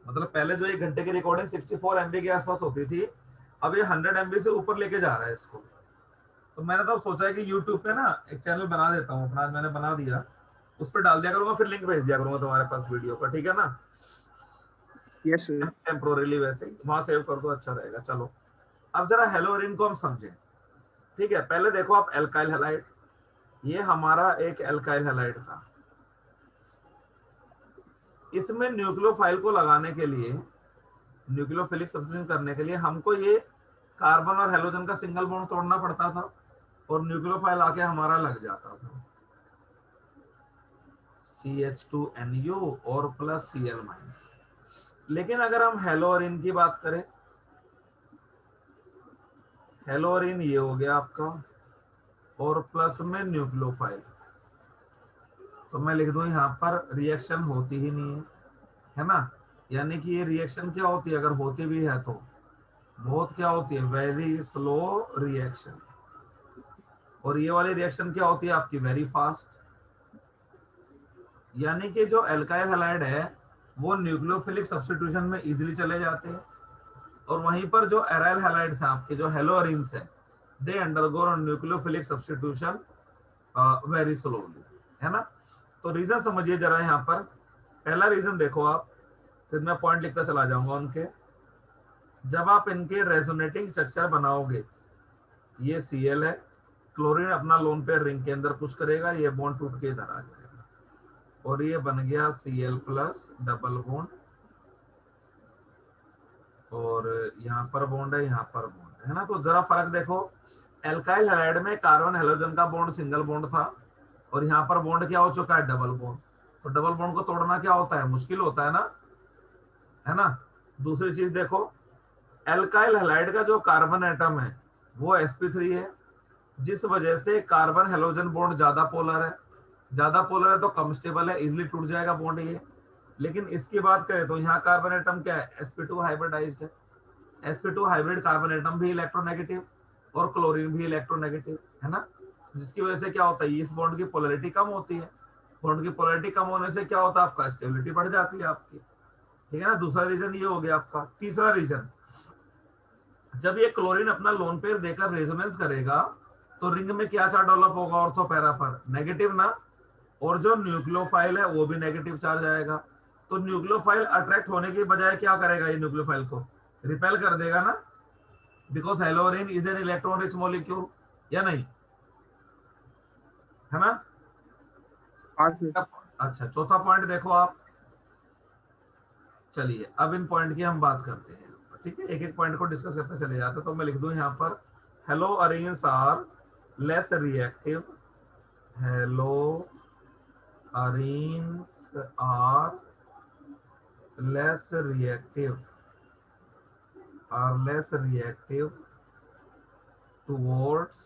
मतलब पहले जो 1 घंटे की रिकॉर्डिंग 64 MB के आसपास होती थी, अब ये 100 MB से ऊपर लेके जा रहा है इसको। तो मैंने तब सोचा है कि यूट्यूब पे ना एक चैनल बना देता हूँ अपना, आज मैंने बना दिया, उस पर डाल दिया करूंगा, फिर लिंक भेज दिया करूंगा तुम्हारे पास वीडियो का, ठीक है ना? Yes sir. टेम्पोरली वैसे ही वहां सेव कर दो, अच्छा रहेगा। चलो अब जरा हेलोरिन को हम समझें। ठीक है, पहले देखो आप एल्काइल हैलाइड, ये हमारा एक एल्काइल हैलाइड था। इसमें न्यूक्लियोफाइल को लगाने के लिए, न्यूक्लियोफिलिक सब्स्टिट्यूशन करने के लिए हमको ये कार्बन और हेलोजन का सिंगल बॉन्ड तोड़ना पड़ता था और न्यूक्लियोफाइल आके हमारा लग जाता था CH2NU और प्लस Cl-। लेकिन अगर हम हेलोरिन की बात करें, हेलोरिन ये हो गया आपका और प्लस में न्यूक्लियोफाइल, तो मैं लिख दूं यहाँ पर रिएक्शन होती ही नहीं है ना? यानी कि ये रिएक्शन क्या होती है, अगर होती भी है तो बहुत क्या होती है, वेरी स्लो रिएक्शन। और ये वाली रिएक्शन क्या होती है आपकी, वेरी फास्ट। यानी कि जो एल्काइल हैलाइड है वो न्यूक्लियोफिलिक सब्स्टिट्यूशन में इजीली चले जाते हैं, और वहीं पर जो एराइल हैलाइड्स हैं आपके, जो हेलोरिन्स है, they undergo nucleophilic substitution very slowly, है ना? तो रीजन समझिए जरा यहाँ पर। पहला रीजन देखो आप, फिर मैं पॉइंट लिखता चला जाऊंगा उनके। जब आप इनके रेजोनेटिंग स्ट्रक्चर बनाओगे, ये Cl है, क्लोरीन अपना लोन पेयर रिंग के अंदर पुश करेगा, ये बॉन्ड टूट के इधर आ जाएगा और ये बन गया Cl प्लस डबल बॉन्ड, और यहाँ पर बॉन्ड है, यहाँ पर बॉन्ड है ना? तो जरा फर्क देखो, एल्काइल हैलाइड में कार्बन हेलोजन का बॉन्ड सिंगल बॉन्ड था, और यहाँ पर बॉन्ड क्या हो चुका है, डबल बॉन्ड। तो डबल बॉन्ड को तोड़ना क्या होता है, मुश्किल होता है ना? दूसरी चीज देखो, एल्काइल हैलाइड का जो कार्बन एटम है वो sp3 है, जिस वजह से कार्बन हेलोजन बॉन्ड ज्यादा पोलर है। ज्यादा पोलर है तो कम स्टेबल है, इजिली टूट जाएगा बॉन्ड ये। लेकिन इसकी बात करें तो यहाँ कार्बन एटम क्या है, sp2 हाइब्रिडाइज्ड है। sp2 हाइब्रिड कार्बन एटम भी इलेक्ट्रोनेगेटिव और क्लोरीन भी इलेक्ट्रोनेगेटिव, है ना? जिसकी वजह से क्या होता है, इस बॉन्ड की पोलरिटी कम होती है। बॉन्ड की पोलरिटी कम होने से क्या होता है, आपका स्टेबिलिटी बढ़ जाती है आपकी, ठीक है ना? दूसरा रीजन ये हो गया आपका। तीसरा रीजन, जब ये क्लोरीन अपना लोन पेयर देकर रेजोनेंस करेगा तो रिंग में क्या चार्ज डेवलप होगा, ऑर्थो पैरा पर नेगेटिव ना, और जो न्यूक्लियोफाइल है वो भी नेगेटिव चार्ज आएगा। तो न्यूक्लियोफाइल अट्रैक्ट होने की बजाय क्या करेगा, ये न्यूक्लियोफाइल को रिपेल कर देगा ना, because हेलोरिन is an electron rich molecule, या नहीं, है ना? हाँ सर। अच्छा, चौथा पॉइंट देखो आप। चलिए अब इन पॉइंट की हम बात करते हैं, ठीक है? एक एक पॉइंट को डिस्कस करते चले जाते हैं। तो मैं लिख दूं यहाँ पर, haloarenes are less reactive, halo arenes are less reactive, are less reactive towards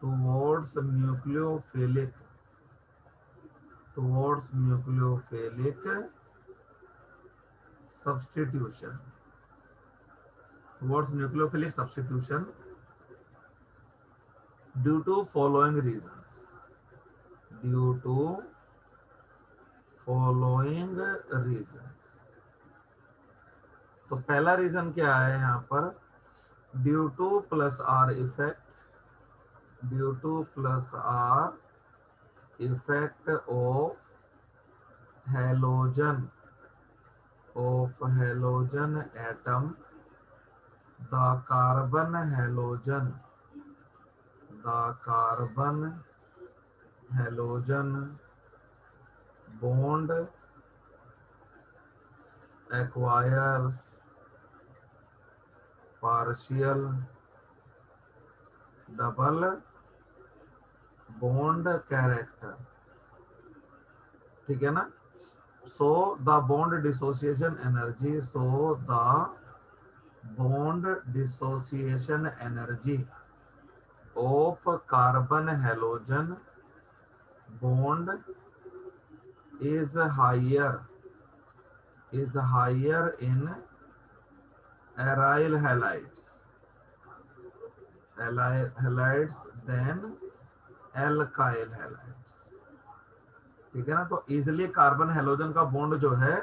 towards nucleophilic towards nucleophilic substitution, towards nucleophilic substitution due to following reasons, due to following reasons। तो पहला रीजन क्या है यहाँ पर, due to plus R effect, due to plus R effect halogen of halogen atom, the carbon halogen, the carbon halogen bond acquires partial double bond character, ठीक है ना? so the bond dissociation energy, so the bond dissociation energy of carbon halogen bond is higher, is higher in aryl halides, halides than alkyl halides, ठीक है ना? तो easily carbon halogen का bond जो है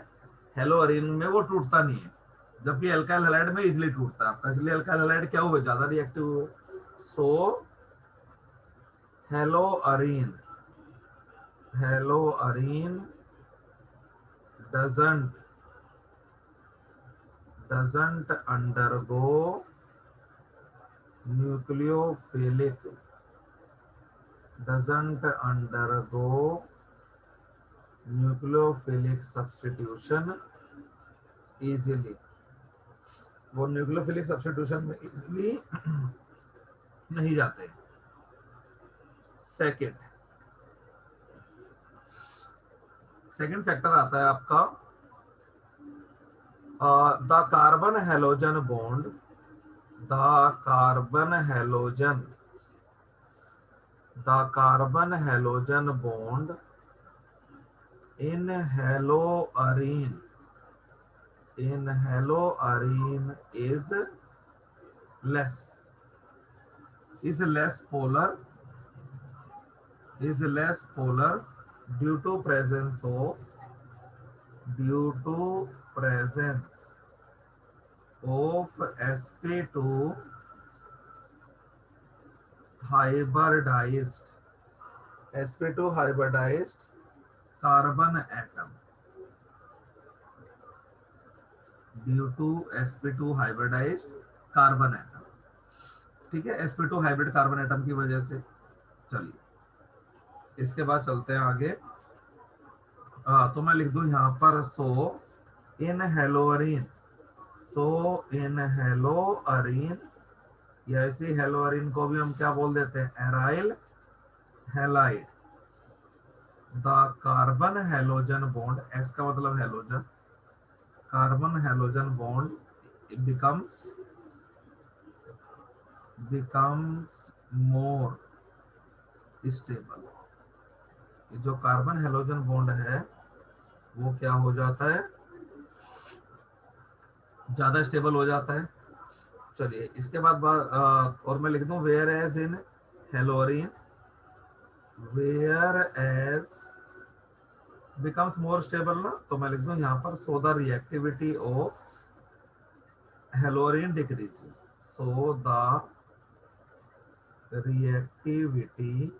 हेलोअरीन में वो टूटता नहीं है, जबकि एल्काइल हैलाइड में इजिली टूटता है आपका, इसलिए एल्काइल हैलाइड क्या हुए, ज्यादा रिएक्टिव हुए। So haloarene haloarene doesn't undergo nucleophilic doesn't undergo nucleophilic substitution easily, वो न्यूक्लियोफिलिक सब्स्टिट्यूशन में इजिली नहीं जाते। सेकंड सेकंड फैक्टर आता है आपका the carbon halogen bond the carbon halogen the carbon halogen bond in haloarene is less polar due to presence of sp2 hybridized carbon atom, due to sp2 hybridized carbon atom। ठीक है, sp2 hybrid carbon atom की वजह से। चलिए इसके बाद चलते हैं आगे। तो मैं लिख दूं यहाँ पर इन हेलोअरीन या इसी हेलोअरीन को भी हम क्या बोल देते हैं, aryl halide. The carbon halogen bond, x का मतलब halogen, carbon halogen bond becomes more stable। जो कार्बन हेलोजन बॉन्ड है वो क्या हो जाता है, ज्यादा स्टेबल हो जाता है। चलिए इसके बाद और मैं लिख दूं whereas in haloarene whereas becomes more stable ना, तो मैं लिख दूं यहाँ पर so the reactivity of haloarene decreases, so the reactivity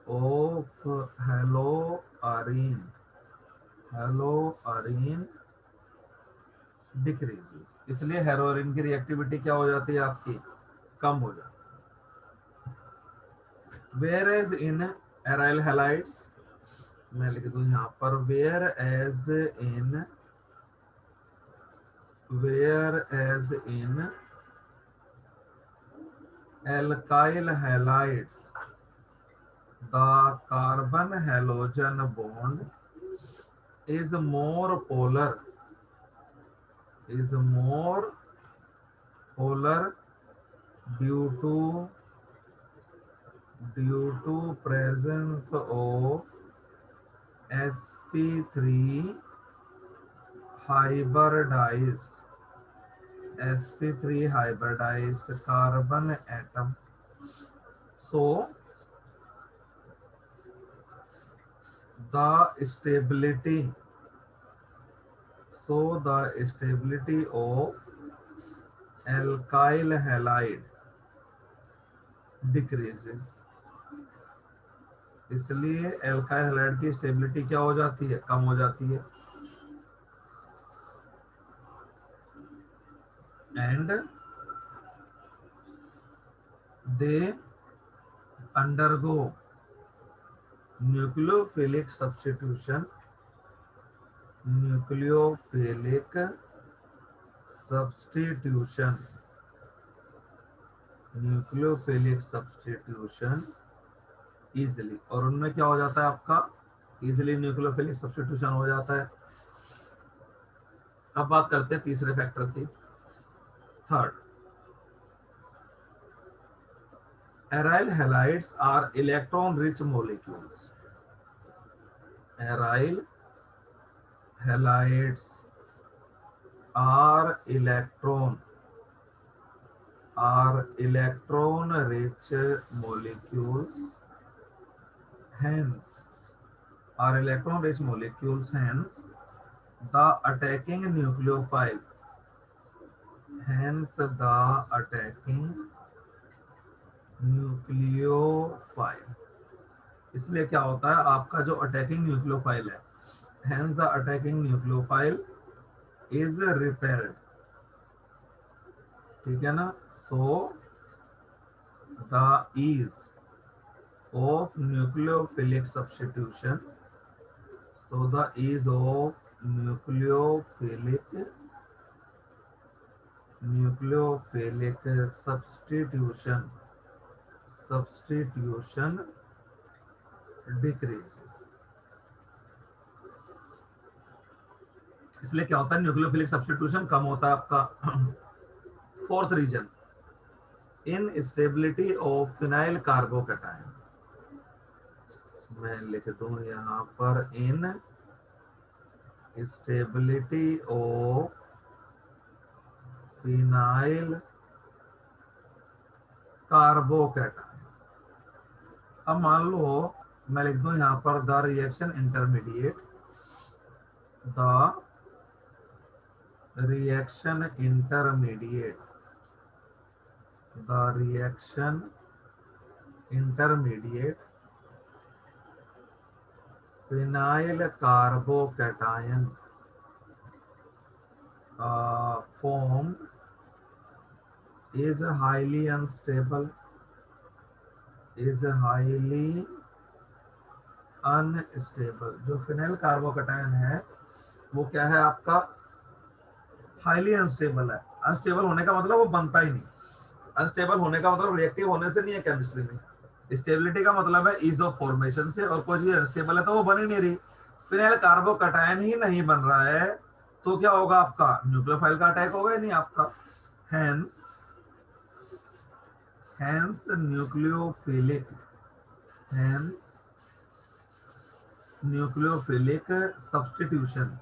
of haloarene decreases, इसलिए हेलोअरीन की रिएक्टिविटी क्या हो जाती है आपकी, कम हो जाती है। Whereas in aryl halides, मैं लिख दूं यहाँ पर whereas in alkyl halides the carbon halogen bond is more polar due to presence of sp3 hybridized carbon atom। So the stability of alkyl halide decreases, इसलिए alkyl halide की stability क्या हो जाती है, कम हो जाती है। And they undergo nucleophilic substitution easily, और उनमें क्या हो जाता है आपका, इजिली न्यूक्लियोफिलिक सब्स्टिट्यूशन हो जाता है। अब बात करते हैं तीसरे फैक्टर की। Third, aryl halides are electron rich molecules. Aryl halides are electron rich molecules, hence are electron rich molecules, hence the attacking nucleophile, hence the attacking nucleophile, इसलिए क्या होता है आपका जो अटैकिंग न्यूक्लियोफाइल है, hence the attacking nucleophile is repelled, ठीक है ना। so the ease of nucleophilic substitution, so the ease of nucleophilic substitution decreases, इसलिए क्या होता है न्यूक्लियोफिलिक सब्स्टिट्यूशन कम होता है आपका। Fourth reason, in stability of phenyl carbocation, मैं लिख दूं यहां पर in stability of phenyl carbocation. अब मान लो मैं लिख दूं यहां पर the reaction intermediate, the reaction intermediate phenyl carbocation formed is highly unstable, जो फिनाइल कार्बोकैटायन है वो क्या है आपका, हाईली अनस्टेबल है। अनस्टेबल होने का मतलब वो बनता ही नहीं, अनस्टेबल होने का मतलब रिएक्टिव होने से नहीं है केमिस्ट्री में। स्टेबिलिटी का मतलब है ईज ऑफ फॉर्मेशन से, और कोई चीज अनस्टेबल है तो वो बन ही नहीं रही। फिनाइल कार्बोकैटायन ही नहीं बन रहा है तो क्या होगा आपका, न्यूक्लियोफाइल का अटैक होगा ही नहीं आपका। Hence nucleophilic substitution,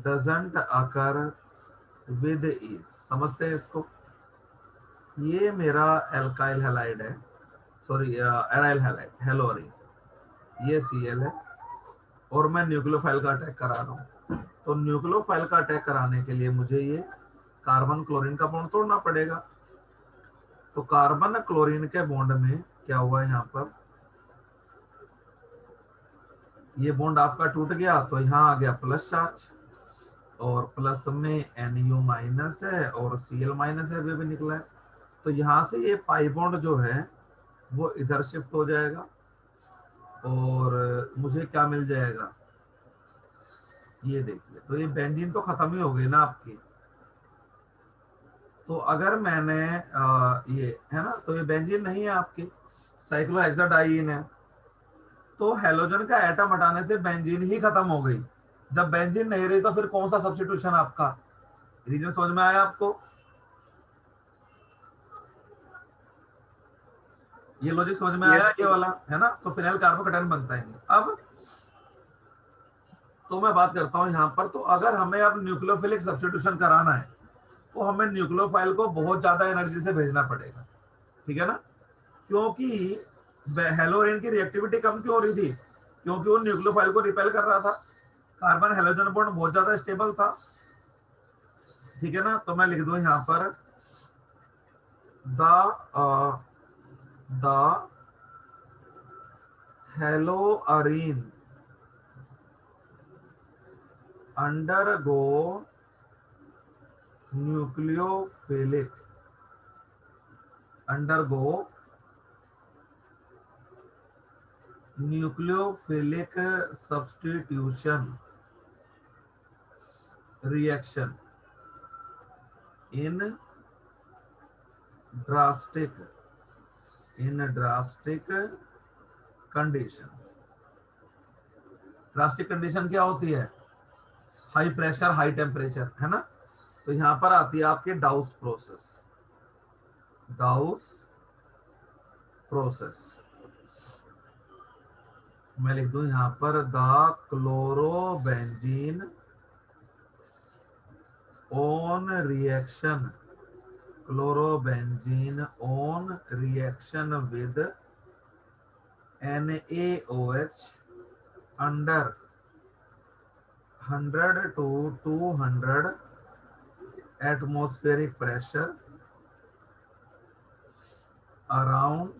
doesn't occur with ease। समझते हैं इसको। ये मेरा एल्काइल हैलाइड है, सॉरी एराइल हैलाइड, हेलोरीन, ये Cl है और मैं न्यूक्लियोफाइल का अटैक करा रहा हूँ। तो न्यूक्लियोफाइल का अटैक कराने के लिए मुझे ये कार्बन क्लोरीन का बॉन्ड तोड़ना पड़ेगा। तो कार्बन क्लोरीन के बॉन्ड में क्या हुआ, यहाँ पर ये बॉन्ड आपका टूट गया तो यहाँ आ गया प्लस चार्ज, और प्लस में Nu माइनस है और Cl माइनस है, भी निकला है। तो यहाँ से ये पाई बॉन्ड जो है वो इधर शिफ्ट हो जाएगा और मुझे क्या मिल जाएगा, ये देखिए। तो ये बेंजीन तो खत्म ही हो गई ना आपकी। तो अगर मैंने ये है ना, तो ये बेंजीन नहीं है आपकी, साइक्लोहेक्साडाइईन है। तो हेलोजन का एटम हटाने से बेंजीन ही खत्म हो गई। जब बेंजीन नहीं रही तो फिर कौन सा सब्स्टिट्यूशन आपका, रीजन समझ में आया आपको? ये लॉजिक समझ में आया, ये वाला है ना। तो फिनाइल कार्बोकैटायन बनता ही नहीं। अब तो मैं बात करता हूं यहाँ पर, तो अगर हमें अब न्यूक्लियोफिलिक सब्स्टिट्यूशन कराना है तो हमें न्यूक्लियोफाइल को बहुत ज्यादा एनर्जी से भेजना पड़ेगा, ठीक है ना। क्योंकि हेलोरीन की रिएक्टिविटी कम क्यों हो रही थी, क्योंकि वो न्यूक्लियोफाइल को रिपेल कर रहा था। कार्बन हेलोजन बॉन्ड बहुत ज्यादा स्टेबल था, ठीक है ना। तो मैं लिख दूं यहाँ पर the haloarene undergo nucleophilic substitution reaction in drastic conditions। Drastic condition क्या होती है, हाई प्रेशर हाई टेम्परेचर, है ना। तो यहां पर आती है आपकी डाउस प्रोसेस। मैं लिख दूं यहां पर the chlorobenzene on reaction, chlorobenzene on reaction with NaOH under 100 to 200 atmospheric pressure around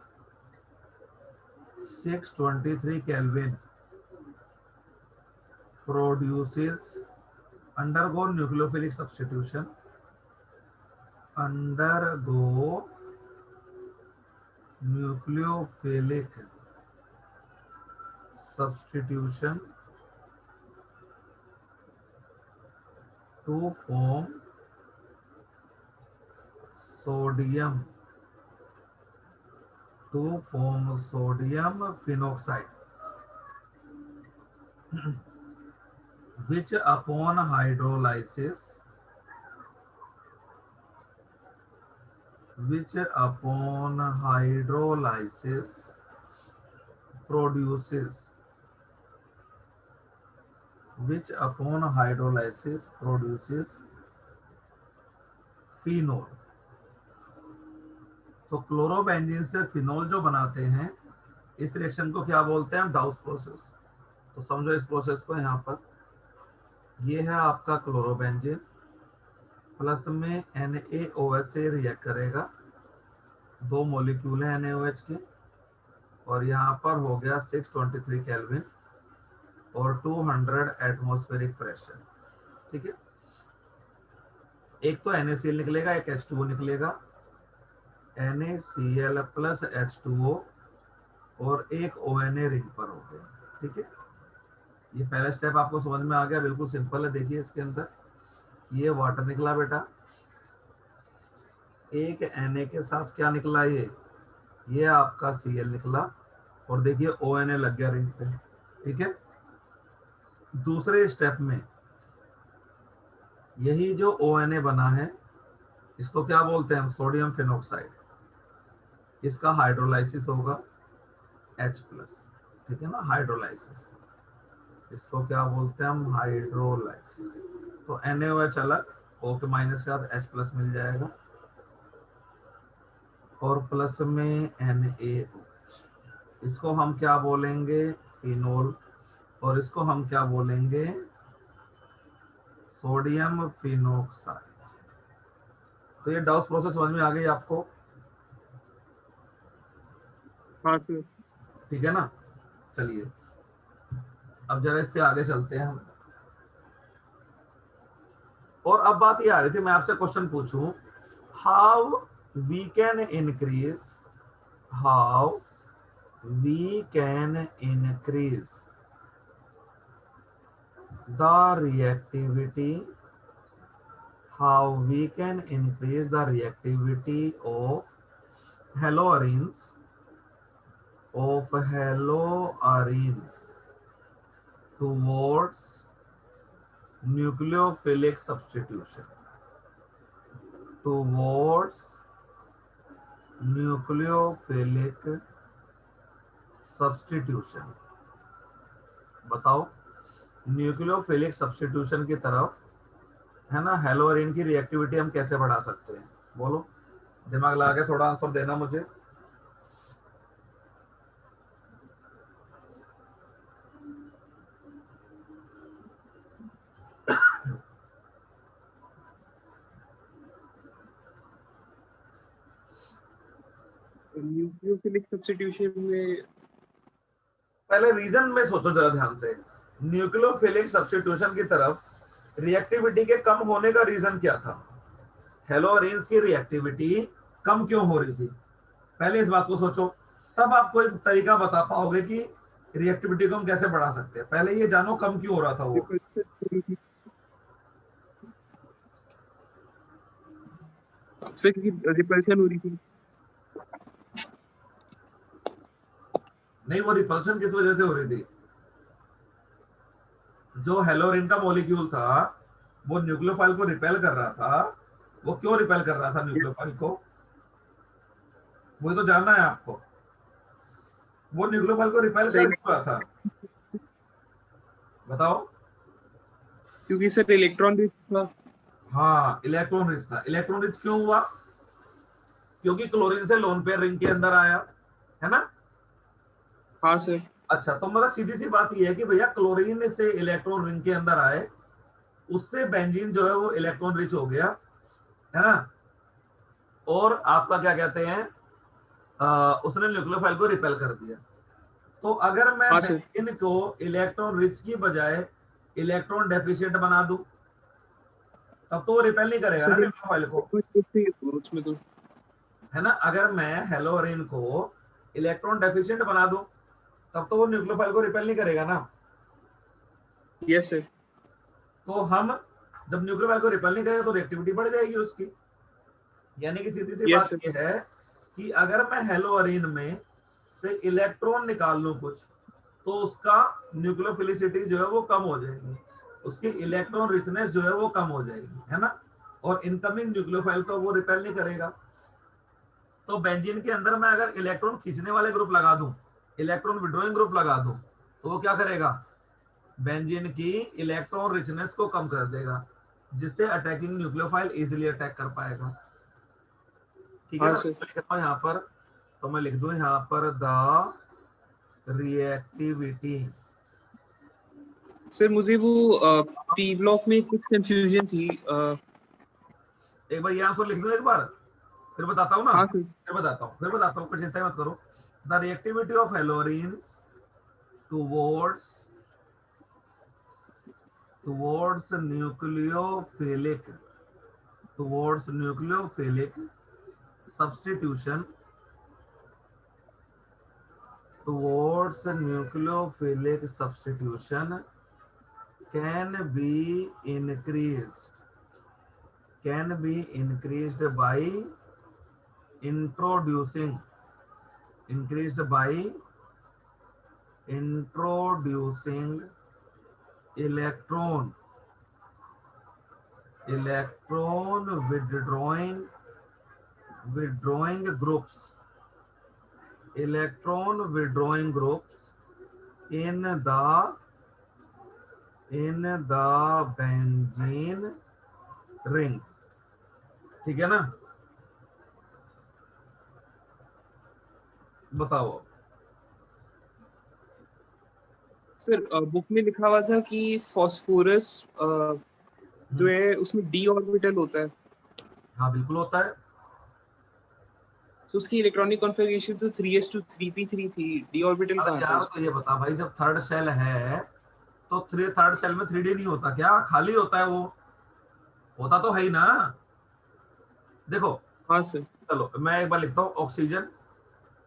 623 Kelvin produces, undergo nucleophilic substitution, undergo nucleophilic substitution to form sodium phenoxide, which upon hydrolysis produces phenol. तो chlorobenzene से phenol जो बनाते हैं, इस reaction को क्या बोलते हैं? डाउस प्रोसेस। तो समझो इस प्रोसेस को, यहाँ पर ये है आपका क्लोरोबेंजीन, प्लस में NaOH से रिएक्ट करेगा, 2 मॉलिक्यूल है NaOH के, और यहाँ पर हो गया 623 केल्विन और 200 एटमॉस्फेरिक प्रेशर। ठीक है, एक तो NaCl निकलेगा, एक H2O निकलेगा, NaCl प्लस H2O, और एक ONA रिंग पर हो गया। ठीक है, ये पहला स्टेप आपको समझ में आ गया, बिल्कुल सिंपल है। देखिए इसके अंदर ये वाटर निकला बेटा, एक Na के साथ क्या निकला, ये आपका Cl निकला, और देखिए ONA लग गया रिंग पे। ठीक है, दूसरे स्टेप में यही जो ONA बना है, इसको क्या बोलते हैं हम? Sodium phenoxide. इसका हाइड्रोलाइसिस होगा H+। ठीक है ना, हाइड्रोलाइसिस, इसको क्या बोलते हैं हम? हाइड्रोलाइसिस। तो NaOH अलग, O के माइनस के साथ H+ मिल जाएगा, और प्लस में NaOH। इसको हम क्या बोलेंगे? फिनोल। और इसको हम क्या बोलेंगे? Sodium phenoxide. तो ये डाउस प्रोसेस समझ में आ गई आपको? हाँ सर। ठीक है ना, चलिए अब जरा इससे आगे चलते हैं हम। और अब बात ये आ रही थी, मैं आपसे क्वेश्चन पूछूं, how we can increase the reactivity of haloarenes towards nucleophilic substitution, बताओ, न्यूक्लियोफिलिक सब्स्टिट्यूशन की तरफ, है ना, हेलोअरीन की रिएक्टिविटी हम कैसे बढ़ा सकते हैं? बोलो, दिमाग लगा के थोड़ा आंसर देना मुझे। न्यूक्लियोफिलिक सब्स्टिट्यूशन में पहले रीजन में सोचो जरा ध्यान से। न्यूक्लियोफिलिक सब्स्टिट्यूशन की तरफ रिएक्टिविटी के कम होने का रीजन क्या था? हेलोअरीन्स की रिएक्टिविटी कम क्यों हो रही थी? पहले इस बात को सोचो, तब आप कोई तरीका बता पाओगे कि रिएक्टिविटी को हम कैसे बढ़ा सकते हैं। पहले ये जानो कम क्यों हो रहा था वो। सर क्योंकि रिपल्शन हो रही थी। नहीं, वो रिपल्शन किस वजह से हो रही थी? जो हेलोरिन का मॉलिक्यूल था वो न्यूक्लियोफाइल को रिपेल कर रहा था। वो क्यों रिपेल कर रहा था न्यूक्लियोफाइल को? वही तो जानना है आपको। वो न्यूक्लियोफाइल को रिपेल कर क्यों रहा था, बताओ? क्योंकि सर इलेक्ट्रॉन भी था। हाँ इलेक्ट्रॉन रिच था। इलेक्ट्रॉन रिच क्यों हुआ? क्योंकि क्लोरीन से लोन पेयर रिंग के अंदर आया, है ना। हाँ सर। अच्छा, तो मतलब सीधी सी बात यह है कि भैया क्लोरीन से इलेक्ट्रॉन रिंग के अंदर आए, उससे बेंजीन जो है वो इलेक्ट्रॉन रिच हो गया, है ना। और आपका क्या कहते हैं, उसने न्यूक्लियोफाइल को रिपेल कर दिया। तो अगर मैं हाँ सर। बेंजीन को इलेक्ट्रॉन रिच की बजाय इलेक्ट्रॉन डेफिशिएंट बना दूं, तब तो वो रिपेल नहीं करेगा ना सर न्यूक्लियोफाइल को, उसमें तो। है ना। अगर मैं हेलोरिन को इलेक्ट्रॉन डेफिशिएंट बना दूं, तब तो वो न्यूक्लियोफाइल को रिपेल नहीं करेगा ना। Yes sir. तो हम जब न्यूक्लियोफाइल को रिपेल नहीं करेगा तो रिएक्टिविटी बढ़ जाएगी उसकी। यानी कि सीधी सी यस बात सर। यह है कि अगर मैं हेलोअरीन में से इलेक्ट्रॉन निकाल लूं कुछ, तो उसका न्यूक्लियोफिलिसिटी जो है वो कम हो जाएगी, उसकी इलेक्ट्रॉन रिचनेस जो है वो कम हो जाएगी, है ना। और इनकमिंग न्यूक्लियोफाइल को वो रिपेल नहीं करेगा। तो बेंजीन के अंदर मैं अगर इलेक्ट्रॉन खींचने वाले ग्रुप लगा दूं, इलेक्ट्रॉन विड्रॉइंग ग्रुप लगा दूं, तो वो क्या करेगा? बेंजीन की इलेक्ट्रॉन रिचनेस को कम कर देगा, जिससे अटैकिंग न्यूक्लियोफाइल इजीली अटैक कर पाएगा। ठीक है हाँ ना। सर। मैं लिखता हूं यहाँ पर, तो मैं लिख दूं यहाँ पर द रिएक्टिविटी। सर मुझे वो पी ब्लॉक में कुछ कंफ्यूजन थी। एक बार ये आंसर लिख दूं एक बार, फिर बताता हूँ ना, हाँ सर। फिर बताता हूँ, कोई चिंता मत करो। The reactivity of हेलोरिन towards towards nucleophilic substitution can be increased by introducing electron withdrawing groups in the benzene ring। ठीक है ना। बताओ। सर बुक में लिखा हुआ था कि फास्फोरस जो है उसमें डी ऑर्बिटल होता है, हाँ बिल्कुल होता है। तो उसकी इलेक्ट्रॉनिक कॉन्फ़िगरेशन तो 3s2 3p3 थी, डी ऑर्बिटल अरे कहाँ था यार, तो उसमें? ये बता भाई, जब थर्ड सेल है तो थर्ड सेल में 3D नहीं होता क्या? खाली होता है वो, होता तो है ही ना। देखो, हाँ सर। चलो मैं एक बार लिखता हूँ। ऑक्सीजन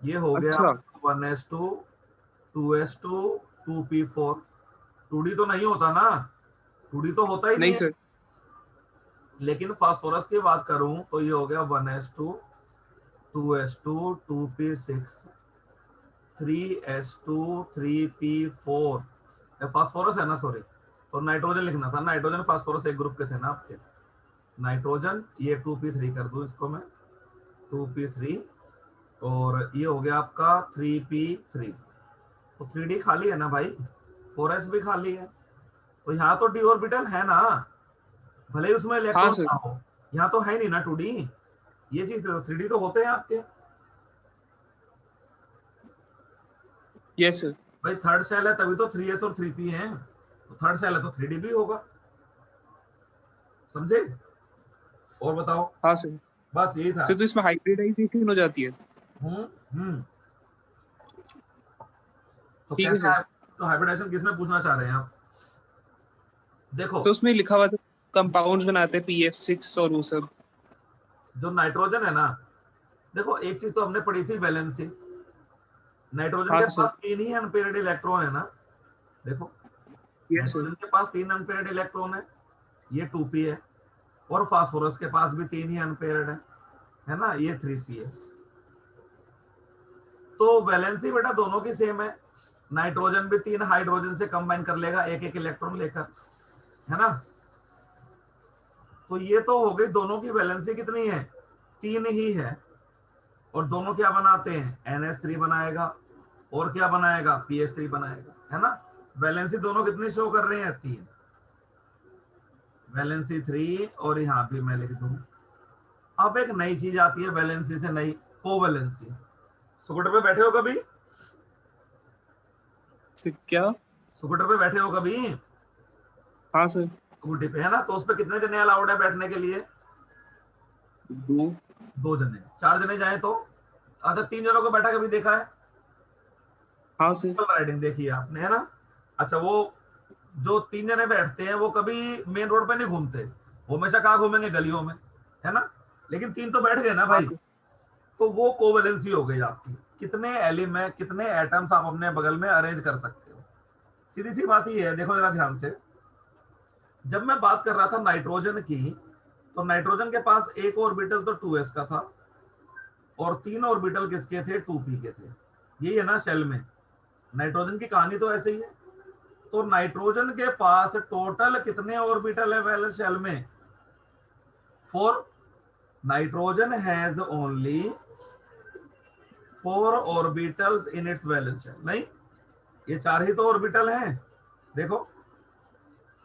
ये हो गया अच्छा। 1s2 2s2 2p4। 2D तो नहीं होता ना, 2D तो होता ही नहीं नहीं है। सर। लेकिन फास्फोरस की बात करूं तो ये हो गया 1s2 2s2 2p6 3s2 3p4। ये फास्फोरस है ना, सॉरी। तो नाइट्रोजन लिखना था, नाइट्रोजन फास्फोरस एक ग्रुप के थे ना आपके। नाइट्रोजन ये 2p3 कर दूं इसको मैं, 2p3। और ये हो गया आपका 3p3। तो 3D खाली है ना भाई, 4s भी खाली है। तो यहाँ तो डी ऑर्बिटल है ना, भले ही उसमें हाँ इलेक्ट्रॉन सर। ना हो। यहाँ तो है नहीं ना 2D। ये चीज 3D तो होते हैं आपके। Yes sir. भाई थर्ड सेल है तभी तो 3s और 3p है, तो थर्ड सेल है तो 3D भी होगा। समझे? और बताओ। हाँ सर। बस यही था। सर तो इसमें हाइब्रिडाइजेशन हो जाती है? हम्म हम्म। तो ठीक है कैसे सर। तो हाइब्रिडाइजेशन किसमें पूछना चाह रहे हैं आप? देखो, तो उसमें लिखा हुआ था कंपाउंड्स बनाते हैं pF6 और वो सब। जो नाइट्रोजन है ना, देखो एक चीज तो हमने पढ़ी थी, वैलेंसी। नाइट्रोजन हाँ के सर। पास तीन ही अनपेयर्ड इलेक्ट्रॉन है ना। देखो, यस सर। नाइट्रोजन के पास तीन अनपेयर्ड इलेक्ट्रॉन है, ये 2p है। और फास्फोरस के पास भी तीन ही अनपेयर्ड है ना, ये 3p है। तो वैलेंसी बेटा दोनों की सेम है। नाइट्रोजन भी तीन हाइड्रोजन से कंबाइन कर लेगा एक एक इलेक्ट्रॉन लेकर, है ना। तो ये तो हो गई, दोनों की वैलेंसी कितनी है? तीन ही है। और दोनों क्या बनाते हैं? NH3 बनाएगा, और क्या बनाएगा? PS3 बनाएगा, है ना। वैलेंसी दोनों कितनी शो कर रहे हैं? तीन। वैलेंसी 3 और यहाँ भी मैं लिख दूं। अब एक नई चीज आती है वैलेंसी से नई, कोवैलेंसी। स्कूटर पे बैठे हो कभी? क्या? स्कूटर पे बैठे हो कभी? हाँ सर। स्कूटी पे है ना, तो उस पे कितने जने अलाउड है बैठने के लिए? 2। 2 जने। 4 जने जाए तो? अच्छा, 3 जनों को बैठा कभी देखा है? हाँ सर। राइडिंग देखी है आपने, है ना? अच्छा, वो जो 3 जने बैठते हैं वो कभी मेन रोड पे नहीं घूमते, वो हमेशा कहाँ घूमेंगे? गलियों में, है ना? लेकिन 3 तो बैठ गए ना हाँ भाई। सर। तो वो कोवैलेंसी हो गई आपकी। कितने एलिमेंट, कितने एटम्स आप अपने बगल में अरेंज कर सकते हो। सीधी सी बात ही है, देखो जरा ध्यान से। जब मैं बात कर रहा था नाइट्रोजन की, तो नाइट्रोजन के पास एक ऑर्बिटल तो 2s का था, और 3 ऑर्बिटल किसके थे? 2p के थे। यही है ना शेल में, नाइट्रोजन की कहानी तो ऐसे ही है। तो नाइट्रोजन के पास टोटल कितने ऑर्बिटल है वैलेंस शेल में? 4। Nitrogen has only 4 orbitals in its valence shell. नहीं, ये 4 ही तो ऑर्बिटल हैं। देखो,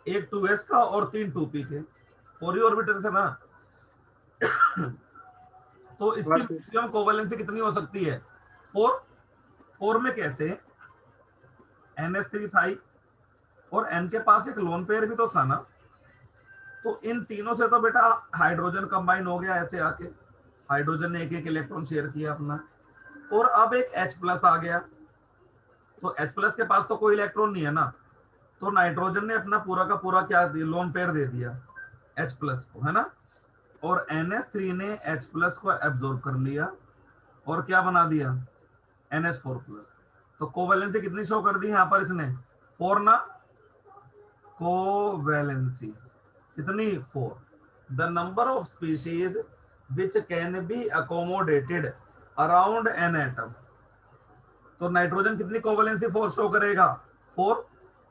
एक 2s का और 3 2p के, 4 ही ऑर्बिटल है ना। तो हाँ इसकी सर। मैक्सिमम कोवैलेंसी कितनी हो सकती है? 4। 4 में कैसे? NH3 था ही, और n के पास एक लोन पेयर भी तो था ना। तो इन तीनों से तो बेटा हाइड्रोजन कंबाइन हो गया ऐसे आके, हाइड्रोजन ने एक एक इलेक्ट्रॉन शेयर किया अपना, और अब एक H प्लस आ गया। तो H प्लस के पास तो कोई इलेक्ट्रॉन नहीं है ना, तो नाइट्रोजन ने अपना पूरा का पूरा क्या लोन पेयर दे दिया H प्लस को, है ना? और NH3 ने H प्लस को एब्जॉर्ब कर लिया और क्या बना दिया? NH4 plus. तो कोवैलेंसी कितनी शो कर दी यहाँ पर इसने? 4 ना। कोवैलेंसी कितनी? 4। The number of species which can be accommodated around an atom. तो नाइट्रोजन कितनी कोवैलेंसी 4 शो करेगा? 4।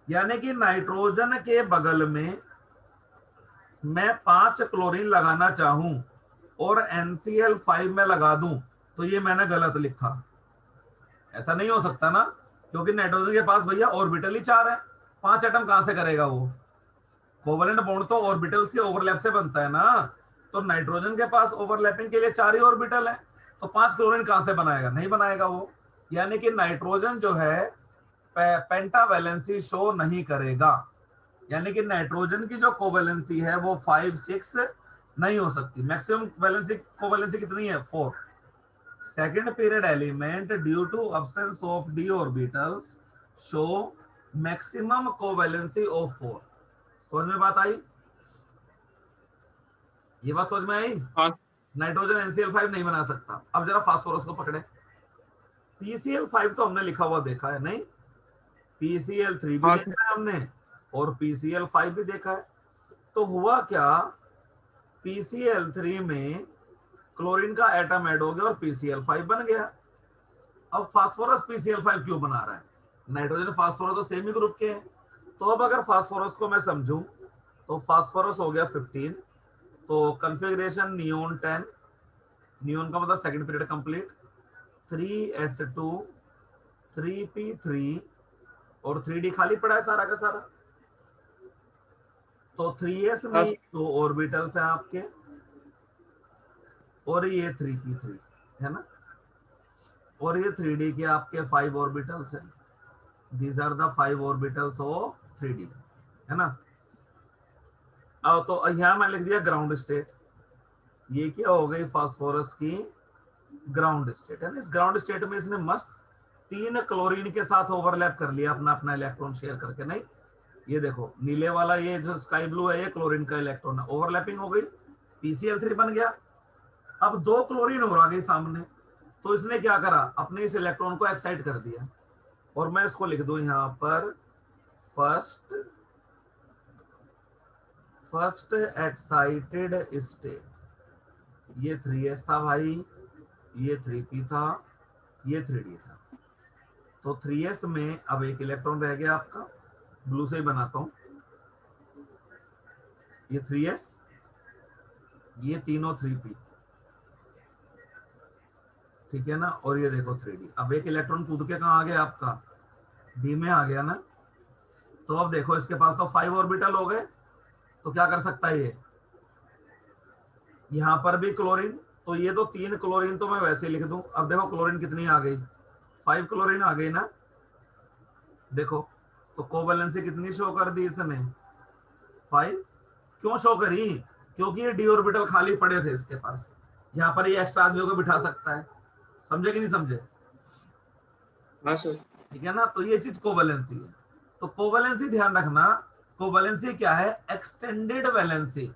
यानी कि नाइट्रोजन के बगल में मैं 5 क्लोरीन लगाना चाहूं और NCl5 में लगा दूं, तो ये मैंने गलत लिखा। ऐसा नहीं हो सकता ना, क्योंकि नाइट्रोजन के पास भैया ऑर्बिटल ही 4 है, 5 एटम कहां से करेगा वो? कोवलेंट बॉन्ड तो ऑर्बिटल्स के ओवरलैप से बनता है ना। तो नाइट्रोजन के पास ओवरलैपिंग के लिए 4 ही ऑर्बिटल है, तो 5 क्लोरीन कहां से बनाएगा? नहीं बनाएगा वो। यानी कि नाइट्रोजन जो है पेंटावैलेंसी शो नहीं करेगा। यानी कि नाइट्रोजन की जो कोवैलेंसी है वो 5 6 नहीं हो सकती। मैक्सिमम वैलेंसी कोवैलेंसी कितनी है? 4। Second period element due to absence of d orbitals show maximum covalency of 4। समझ में बात आई? ये बात समझ में आई? हाँ। नाइट्रोजन NCl5 नहीं बना सकता। अब जरा फास्फोरस को पकड़े। PCl5 तो हमने लिखा हुआ देखा है, नहीं? PCl3 भी हाँ सर। देखा है हमने, और PCl5 भी देखा है। तो हुआ क्या? PCl3 में क्लोरीन का एटम ऐड हो गया और PCl5 बन गया। अब फास्फोरस PCl5 क्यों बना रहा है? नाइट्रोजन फास्फोरस तो सेम ही ग्रुप के हैं। तो अब अगर फास्फोरस को मैं समझूं, तो फास्फोरस हो गया 15, तो कॉन्फ़िगरेशन नियोन 10, नियोन का मतलब second period complete, 3s2 3p3 और 3d खाली पड़ा है सारा का सारा। तो 3s हाँ में सर। 2 ऑर्बिटल्स हैं आपके, और ये 3p3 है ना, और ये 3d के आपके 5 ऑर्बिटल्स हैं। These are the 5 orbitals of 3d, है ना? अब तो यहाँ मैं लिख दिया ग्राउंड स्टेट। ये क्या हो गई? फास्फोरस की ग्राउंड स्टेट, है ना? इस ग्राउंड स्टेट में इसने मस्त 3 क्लोरीन के साथ ओवरलैप कर लिया अपना अपना इलेक्ट्रॉन शेयर करके। नहीं, ये देखो नीले वाला, ये जो स्काई ब्लू है, ये क्लोरीन का इलेक्ट्रॉन है, ओवरलैपिंग हो गई, PCl3 बन गया। अब 2 क्लोरीन और आ गई सामने, तो इसने क्या करा? अपने इस इलेक्ट्रॉन को एक्साइट कर दिया, और मैं इसको लिख दूं यहाँ पर फर्स्ट एक्साइटेड स्टेट। ये 3s था भाई, ये 3p था, ये 3d था। तो 3s में अब एक इलेक्ट्रॉन रह गया आपका, ब्लू से ही बनाता हूं, ये 3s, ये तीनों 3p, ठीक है ना? और ये देखो 3d। अब एक इलेक्ट्रॉन कूद के कहाँ आ गया आपका? d में आ गया ना। तो अब देखो इसके पास तो 5 ऑर्बिटल हो गए, तो क्या कर सकता है ये, यहाँ पर भी क्लोरीन, तो ये तो 3 क्लोरीन तो मैं वैसे ही लिख दूं। अब देखो क्लोरीन कितनी आ गई, 5 क्लोरीन आ गई ना, देखो। तो कोवैलेंसी कितनी शो कर दी इसने, 5। क्यों शो करी, क्योंकि ये डी ऑर्बिटल खाली पड़े थे इसके पास, यहाँ पर ये एक्स्ट्रा आदमियों को बिठा सकता है। समझे कि नहीं समझे? हाँ सर। ठीक है ना, तो ये चीज कोवैलेंसी है। तो कोवैलेंसी ध्यान रखना, कोवैलेंसी क्या है, एक्सटेंडेड वैलेंसी।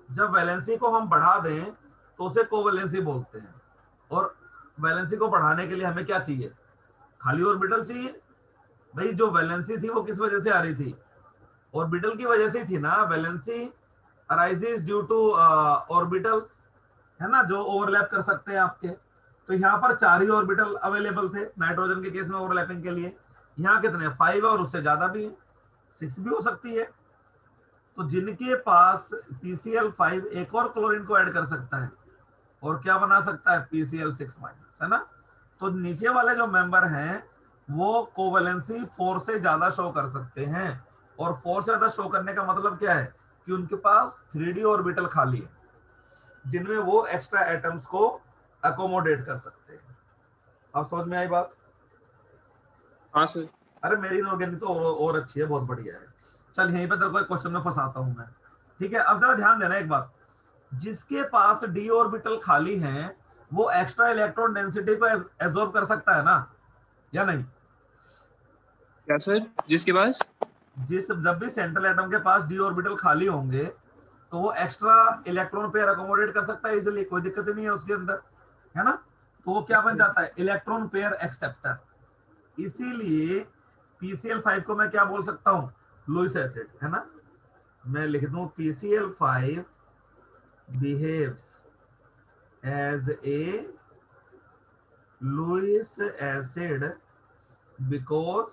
जब वैलेंसी को हम बढ़ा दें तो उसे कोवैलेंसी बोलते हैं। और वैलेंसी को बढ़ाने के लिए हमें क्या चाहिए, खाली ऑर्बिटल चाहिए। भाई जो वैलेंसी थी वो किस वजह से आ रही थी, ऑर्बिटल की वजह से थी ना। Valency arises due two orbitals, है ना, जो ओवरलैप कर सकते हैं आपके। तो यहाँ पर 4 ही ऑर्बिटल अवेलेबल थे नाइट्रोजन के केस में ओवरलैपिंग के लिए। यहाँ कितने, 5 और उससे ज्यादा भी है, 6 भी हो सकती है। तो जिनके पास PCl5 एक और क्लोरीन को ऐड कर सकता है और क्या बना सकता है, PCl6-, है ना। तो नीचे वाले जो मेंबर हैं वो कोवैलेंसी 4 से ज्यादा शो कर सकते हैं। और 4 से ज्यादा शो करने का मतलब क्या है, कि उनके पास 3D ऑर्बिटल खाली है जिनमें वो एक्स्ट्रा एटम्स को अकोमोडेट कर सकते हैं। अब समझ में आई बात? हाँ सर। अरे मेरी इनऑर्गेनिक तो और अच्छी है, बहुत बढ़िया है। चल यहीं पे तेरे को एक क्वेश्चन में फंसाता हूं मैं। ठीक है, अब जरा ध्यान देना एक बात, जिसके पास डी ऑर्बिटल खाली हैं वो एक्स्ट्रा इलेक्ट्रॉन डेंसिटी को एब्जॉर्ब कर सकता है ना, या नहीं? क्या सर, जिसके पास? जब भी सेंट्रल एटम के पास डी ऑर्बिटल खाली होंगे तो वो एक्स्ट्रा इलेक्ट्रॉन पेयर अकोमोडेट कर सकता है इजीली, कोई दिक्कत ही नहीं है उसके अंदर, है ना। तो वो क्या बन जाता है, इलेक्ट्रॉन पेयर एक्सेप्टर। इसीलिए PCl5 को मैं क्या बोल सकता हूँ, लुईस एसिड, है ना। मैं लिख दूं PCl5 behaves as a Lewis acid because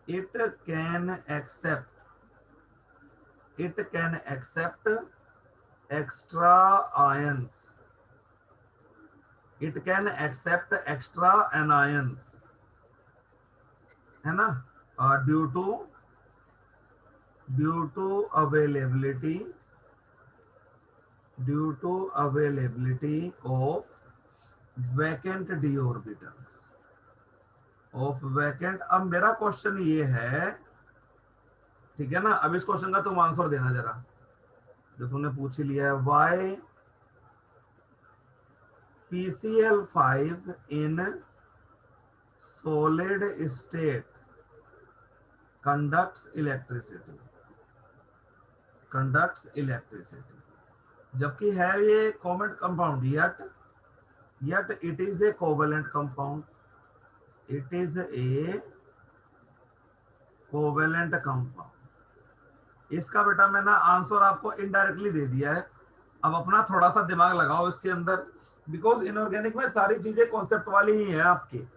it can accept extra ions, it can accept extra anions, है ना, due to availability of vacant d orbitals of vacant। अब मेरा क्वेश्चन ये है, ठीक है ना, अब इस क्वेश्चन का तुम आंसर देना जरा, जो तुमने पूछ ही लिया है। वाई PCl5 इन solid state conducts electricity, जबकि है ये covalent compound, yet it is a covalent compound, it is a covalent compound। इसका बेटा मैंने आंसर आपको इनडायरेक्टली दे दिया है। अब अपना थोड़ा सा दिमाग लगाओ इसके अंदर, बिकॉज इनऑर्गेनिक में सारी चीजें कॉन्सेप्ट वाली ही है आपकी।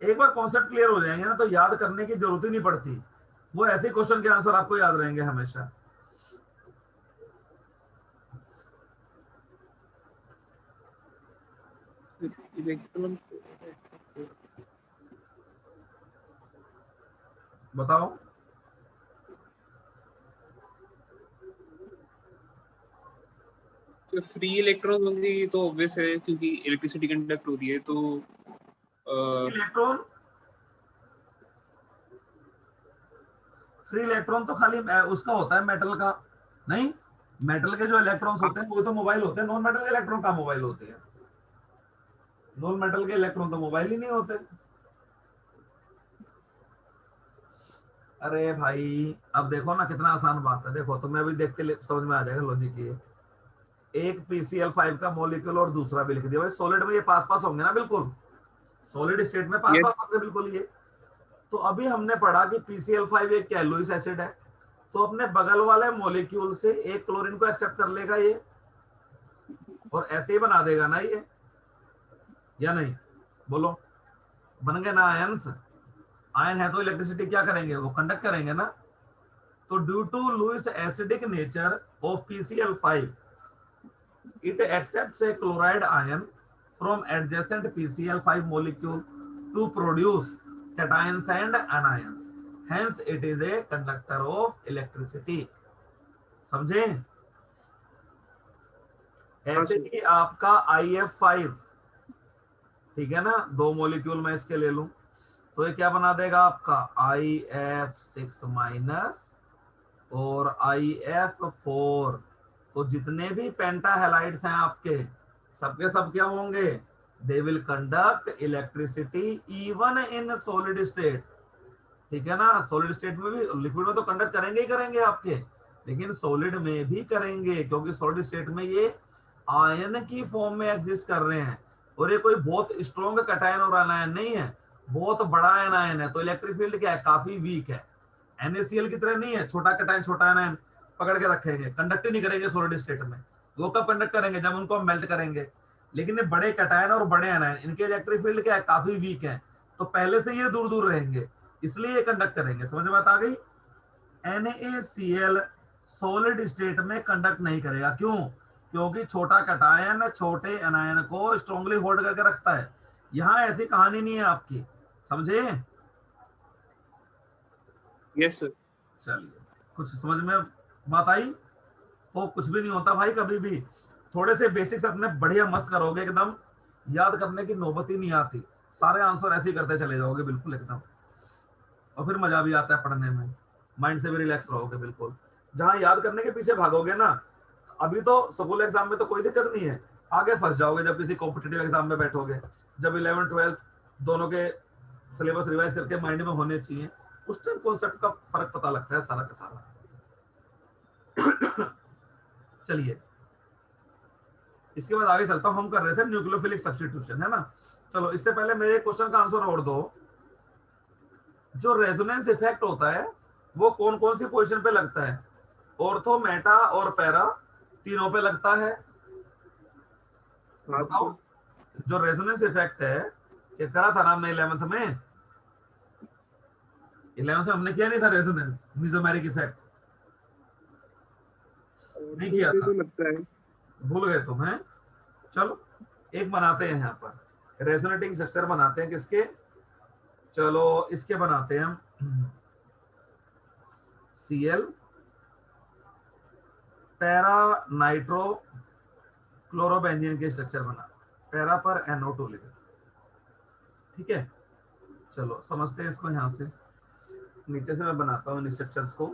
एक बार कॉन्सेप्ट क्लियर हो जाएंगे ना तो याद करने की जरूरत ही नहीं पड़ती, वो ऐसे क्वेश्चन के आंसर आपको याद रहेंगे हमेशा। इलेक्ट्रॉन बताओ। तो फ्री इलेक्ट्रॉन होंगे, ये तो ऑब्वियस है क्योंकि इलेक्ट्रिसिटी कंडक्ट हो रही है। तो इलेक्ट्रॉन, फ्री इलेक्ट्रॉन तो खाली उसका होता है मेटल का, नहीं, मेटल के जो इलेक्ट्रॉन्स होते हैं वो तो मोबाइल होते हैं। नॉन मेटल के इलेक्ट्रॉन का मोबाइल होते हैं, नॉन मेटल के इलेक्ट्रॉन तो मोबाइल ही नहीं होते। अरे भाई अब देखो ना कितना आसान बात है, देखो तुम्हें अभी देख के समझ में आ जाएगा लॉजिक ये। एक PCl5 का मॉलिक्यूल और दूसरा भी लिख दिया भाई, सॉलिड में ये पास पास होंगे ना, बिल्कुल सॉलिड स्टेट में पास ये पास होंगे बिल्कुल ये। तो अभी हमने पढ़ा कि PCl5 एक क्या, लुईस एसिड है, तो अपने बगल वाले मॉलिक्यूल से एक क्लोरीन को एक्सेप्ट कर लेगा ये, और ऐसे ही बना देगा ना ये, या नहीं, बोलो, बन गए ना आयंस। आयन है तो इलेक्ट्रिसिटी क्या करेंगे, वो कंडक्ट करेंगे ना। तो due to Lewis acidic nature of PCl5 it accepts a chloride ion from adjacent PCl5 molecule to produce cations and anions। Hence it is a conductor of electricity. समझे? हाँ ऐसे सर। ही आपका IF5, ठीक है ना, 2 मॉलिक्यूल मैं इसके ले लूं तो ये क्या बना देगा आपका IF6 और IF4। तो जितने भी पेंटा हैलाइड्स हैं आपके, सबके सब क्या होंगे? They will conduct electricity even in solid state. ठीक है ना, सॉलिड स्टेट में भी, लिक्विड में तो कंडक्ट करेंगे ही करेंगे आपके, लेकिन सॉलिड में भी करेंगे, क्योंकि सॉलिड स्टेट में ये आयन की फॉर्म में एग्जिस्ट कर रहे हैं। और ये कोई बहुत स्ट्रॉन्ग कटायन और अनायन नहीं है, बहुत बड़ा आयन है। तो इलेक्ट्रिक फील्ड क्या है? काफी वीक है। NaCl की तरह नहीं है, छोटा कटायन छोटा आयन पकड़ के रखेंगे, कंडक्ट ही नहीं करेंगे सॉलिड स्टेट में। वो कब कंडक्ट करेंगे? जब उनको हम मेल्ट करेंगे। लेकिन ये बड़े कटायन और बड़े आयन, इनके इलेक्ट्रिक फील्ड क्या है? काफी वीक है, तो पहले से ये दूर दूर रहेंगे, इसलिए ये कंडक्ट करेंगे। समझ में बात आ गई? NaCl सॉलिड स्टेट में कंडक्ट नहीं करेगा। क्यों? क्योंकि छोटा कटायन छोटे अनायन को स्ट्रांगली होल्ड करके रखता है। यहां ऐसी कहानी नहीं है आपकी। समझे? Yes sir. चलिए, कुछ समझ में बात आई? तो कुछ भी नहीं होता भाई, कभी भी थोड़े से बेसिक्स अपने बढ़िया मस्त करोगे एकदम, याद करने की नौबत ही नहीं आती। सारे आंसर ऐसे ही करते चले जाओगे बिल्कुल एकदम, और फिर मजा भी आता है पढ़ने में, माइंड से भी रिलैक्स रहोगे बिल्कुल। जहां याद करने के पीछे भागोगे ना, अभी तो स्कूल एग्जाम में तो कोई दिक्कत नहीं है, आगे फंस जाओगे जब किसी कॉम्पिटिटिव एग्जाम में बैठोगे, जब 11th 12th दोनों के सिलेबस रिवाइज करके माइंड में होने चाहिए, उस टाइम कॉन्सेप्ट का फर्क पता लगता है सारा का सारा। चलिए, इसके बाद आगे चलता हूं। हम कर रहे थे न्यूक्लियोफिलिक सब्स्टिट्यूशन, है ना। चलो, इससे पहले मेरे क्वेश्चन का आंसर और दो। जो रेजोनेंस इफेक्ट होता है वो कौन कौन सी पोजीशन पे लगता है? ऑर्थो, मेटा और पैरा, तीनों पे लगता है। हाँ बताओ। सर। जो रेजोनेंस इफेक्ट है, क्या करा था ना हमने 11th में? 11th में हमने किया नहीं था रेजोनेंस मिजोमेरिक इफेक्ट? नहीं ऑर्थो किया पे था? तो लगता है। भूल गए तुम? हैं? चलो, एक बनाते हैं यहाँ पर, रेजोनेटिंग स्ट्रक्चर बनाते हैं किसके? चलो, इसके बनाते हैं हम। Cl पैरा नाइट्रो क्लोरोबेंजीन के स्ट्रक्चर बना, पैरा पर NO2 लिखे। ठीक है, चलो समझते हैं इसको। यहां से नीचे से मैं बनाता हूँ इन स्ट्रक्चर्स को।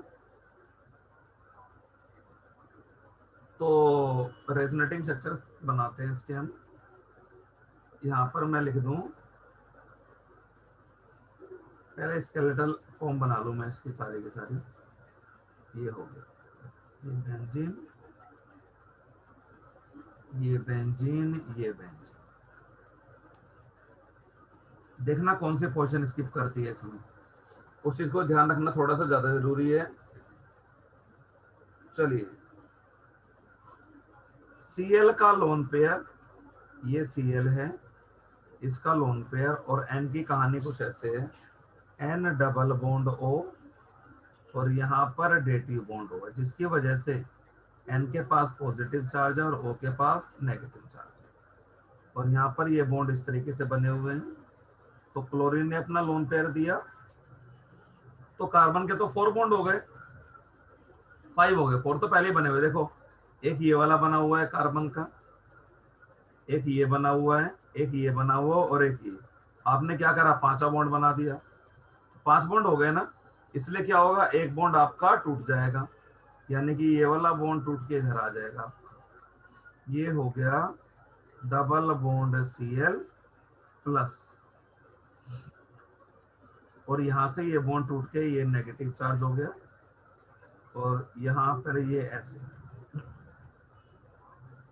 तो रेजोनेटिंग स्ट्रक्चर्स बनाते हैं इसके हम। यहाँ पर मैं लिख दूं, पहले स्केलेटल फॉर्म बना लूं मैं इसकी सारी की सारी। ये हो गया, ये बेंजीन, ये बेंजीन, ये बेंजीन। देखना कौन सी पोजीशन स्किप करती है इसमें, उस चीज को ध्यान रखना थोड़ा सा ज्यादा जरूरी है। चलिए, Cl का लोन पेयर, ये Cl है, इसका लोन पेयर, और N की कहानी कुछ ऐसे है, N डबल बॉन्ड O, और यहाँ पर डेटिव बॉन्ड O है, जिसकी वजह से N के पास पॉजिटिव चार्ज है और O के पास नेगेटिव चार्ज है। और यहाँ पर ये बॉन्ड इस तरीके से बने हुए हैं। तो क्लोरीन ने अपना लोन पेयर दिया, तो कार्बन के तो 4 बॉन्ड हो गए, 5 हो गए, 4 तो पहले ही बने हुए। देखो, एक ये वाला बना हुआ है कार्बन का, एक ये बना हुआ है, एक ये बना हुआ, और एक ये। आपने क्या करा? 5वां बॉन्ड बना दिया, 5 बॉन्ड हो गए ना। इसलिए क्या होगा? एक बॉन्ड आपका टूट जाएगा, यानी कि ये वाला बॉन्ड टूट के इधर आ जाएगा। ये हो गया डबल बॉन्ड Cl प्लस, और यहां से ये बॉन्ड टूट के ये नेगेटिव चार्ज हो गया, और यहाँ पर ये ऐसे,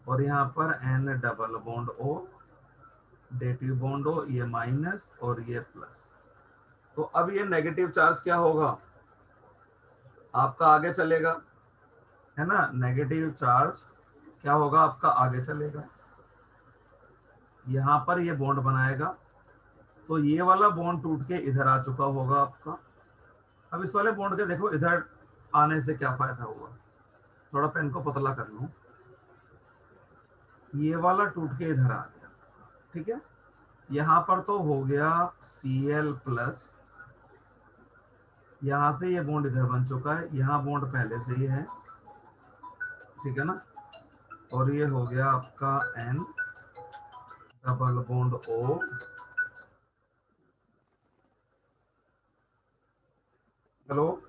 और यहाँ पर N double bond O, dative bond O, ये माइनस और ये प्लस। तो अब ये नेगेटिव चार्ज क्या होगा आपका? आगे चलेगा, है ना। नेगेटिव चार्ज क्या होगा आपका? आगे चलेगा, यहाँ पर ये बॉन्ड बनाएगा, तो ये वाला बॉन्ड टूट के इधर आ चुका होगा आपका। अब इस वाले बॉन्ड के देखो इधर आने से क्या फायदा हुआ, थोड़ा पेन को पतला कर लूं, ये वाला टूट के इधर आ गया। ठीक है, यहाँ पर तो हो गया Cl प्लस, यहाँ से ये बॉन्ड इधर बन चुका है, यहाँ बॉन्ड पहले से ही है, ठीक है ना। और ये हो गया आपका N double bond O, hello,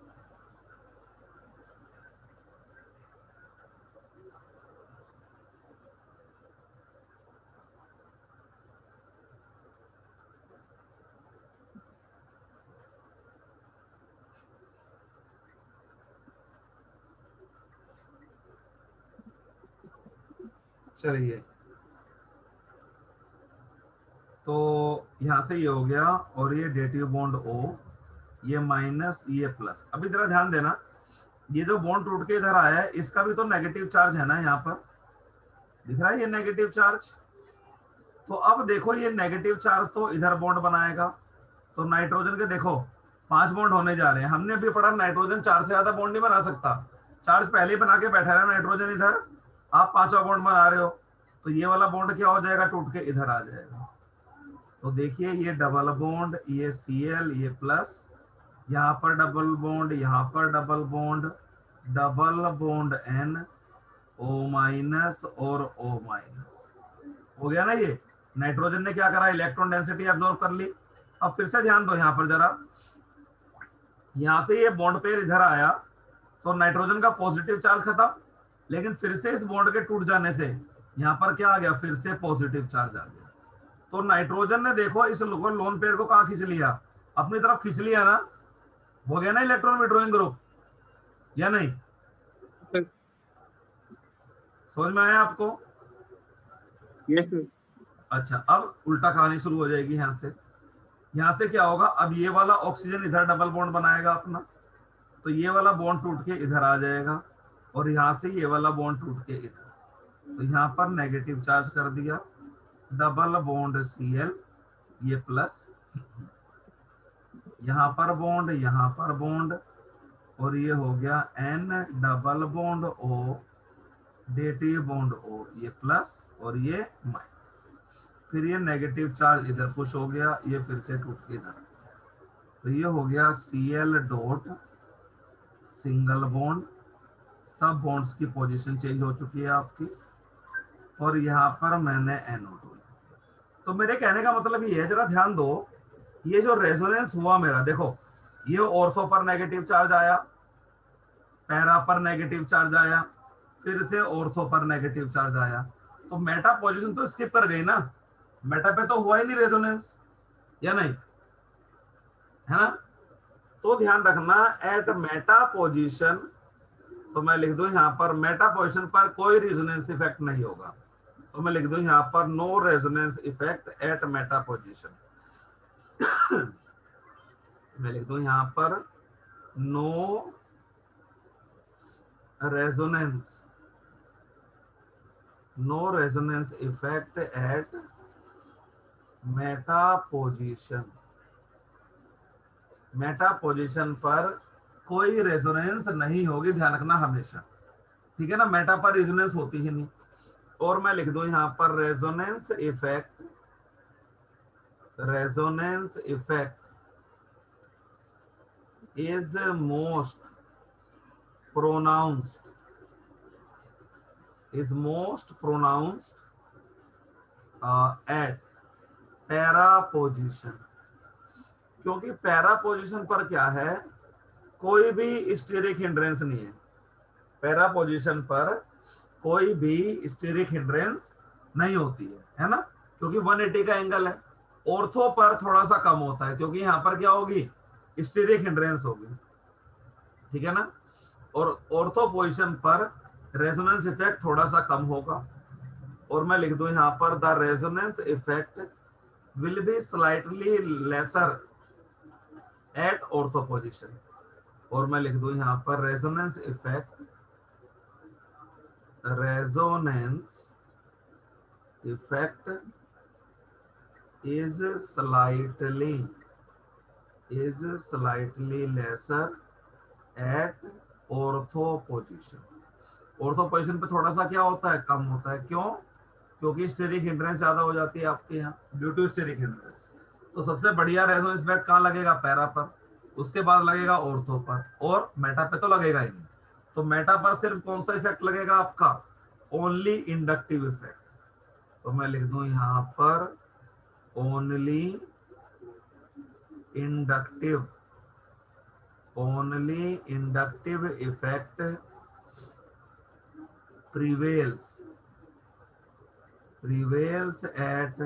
चलिए तो यहाँ से ये हो गया, और ये डेटिव बॉन्ड O, ये माइनस ये प्लस। अभी जरा ध्यान देना, ये जो बॉन्ड टूट के इधर आया है इसका भी तो नेगेटिव चार्ज है ना, यहाँ पर दिख रहा है ये नेगेटिव चार्ज। तो अब देखो ये नेगेटिव चार्ज तो इधर बॉन्ड बनाएगा, तो नाइट्रोजन के देखो 5 बॉन्ड होने जा रहे हैं। हमने अभी पढ़ा नाइट्रोजन 4 से ज्यादा बॉन्ड नहीं बना सकता, चार्ज पहले ही बना के बैठा है नाइट्रोजन इधर, आप 5वां बॉन्ड बना रहे हो, तो ये वाला बॉन्ड क्या हो जाएगा, टूट के इधर आ जाएगा। तो देखिए ये डबल बॉन्ड, ये Cl, ये प्लस, यहाँ पर डबल बॉन्ड, यहाँ पर double bond, double bond N, O minus और O माइनस, हो गया ना। ये नाइट्रोजन ने क्या करा, इलेक्ट्रॉन डेंसिटी एब्जॉर्ब कर ली। अब फिर से ध्यान दो यहाँ पर जरा, यहाँ से ये बॉन्ड पेयर इधर आया तो नाइट्रोजन का पॉजिटिव चार्ज खत्म, लेकिन फिर से इस बॉन्ड के टूट जाने से यहाँ पर क्या आ गया, फिर से पॉजिटिव चार्ज आ गया। तो नाइट्रोजन ने देखो इस लोन पेयर को कहाँ खींच लिया, अपनी तरफ खींच लिया ना, हो गया ना इलेक्ट्रॉन विड्रॉइंग ग्रुप, या नहीं? सर। समझ में आया आपको? Yes sir. अच्छा, अब उल्टा कहानी शुरू हो जाएगी यहाँ से। यहाँ से क्या होगा, अब ये वाला ऑक्सीजन इधर डबल बॉन्ड बनाएगा अपना, तो ये वाला बॉन्ड टूट के इधर आ जाएगा, और यहाँ से ये वाला बॉन्ड टूट के इधर, तो यहाँ पर नेगेटिव चार्ज कर दिया, डबल बॉन्ड Cl, ये प्लस, यहाँ पर बॉन्ड, यहाँ पर बॉन्ड, और ये हो गया N double bond O, dative bond O, ये प्लस और ये माइनस। फिर ये नेगेटिव चार्ज इधर पुश हो गया, ये फिर से टूट के इधर, तो ये हो गया Cl डॉट सिंगल बॉन्ड, सब बॉन्ड्स की पोजीशन चेंज हो चुकी है आपकी, और यहाँ पर मैंने NO2। तो मेरे कहने का मतलब ये है, जरा ध्यान दो, ये जो रेजोनेंस हुआ मेरा, देखो ये ऑर्थो पर नेगेटिव चार्ज आया, पैरा पर नेगेटिव चार्ज आया, फिर से ऑर्थो पर नेगेटिव चार्ज आया, तो मेटा पोजीशन तो स्किप कर गई ना, मेटा पे तो हुआ ही नहीं रेजोनेंस, या नहीं, है ना। तो ध्यान रखना एट मेटा पोजीशन, तो मैं लिख दूं यहाँ पर मेटा पोजीशन पर कोई रेजोनेंस इफेक्ट नहीं होगा, तो मैं लिख दूं यहाँ पर no resonance effect at meta position. मैं लिख दूं यहाँ पर no resonance, no resonance effect at meta position. Meta position पर कोई रेजोनेंस नहीं होगी, ध्यान रखना हमेशा, ठीक है ना, मेटा पर रेजोनेंस होती ही नहीं। और मैं लिख दूं यहाँ पर resonance effect, resonance effect is most pronounced, is most pronounced at para position, क्योंकि पैरा पोजीशन पर क्या है, कोई भी स्टेरिक हिंड्रेंस नहीं है, पैरा पोजीशन पर कोई भी स्टेरिक हिंड्रेंस नहीं होती है ना, क्योंकि 180 का एंगल है। ऑर्थो पर थोड़ा सा कम होता है, क्योंकि यहाँ पर क्या होगी, स्टेरिक हिंड्रेंस होगी, ठीक है ना। और ऑर्थो पोजीशन पर रेजोनेंस इफेक्ट थोड़ा सा कम होगा, और मैं लिख दूं यहाँ पर the resonance effect will be slightly lesser at ortho position, और मैं लिख दूं यहाँ पर resonance effect, resonance effect is slightly lesser at ortho position। Ortho position पे थोड़ा सा क्या होता है, कम होता है, क्यों, क्योंकि स्टेरिक हिंड्रेंस ज्यादा हो जाती है आपके यहाँ ड्यू टू स्टेरिक हिंड्रेंस। तो सबसे बढ़िया रेजोनेंस इफेक्ट कहाँ लगेगा, पैरा पर, उसके बाद लगेगा ऑर्थो पर, और मेटा पे तो लगेगा ही नहीं। तो मेटा पर सिर्फ कौन सा इफेक्ट लगेगा आपका, ओनली इंडक्टिव इफेक्ट। तो मैं लिख दूं यहां पर only inductive, only inductive effect prevails at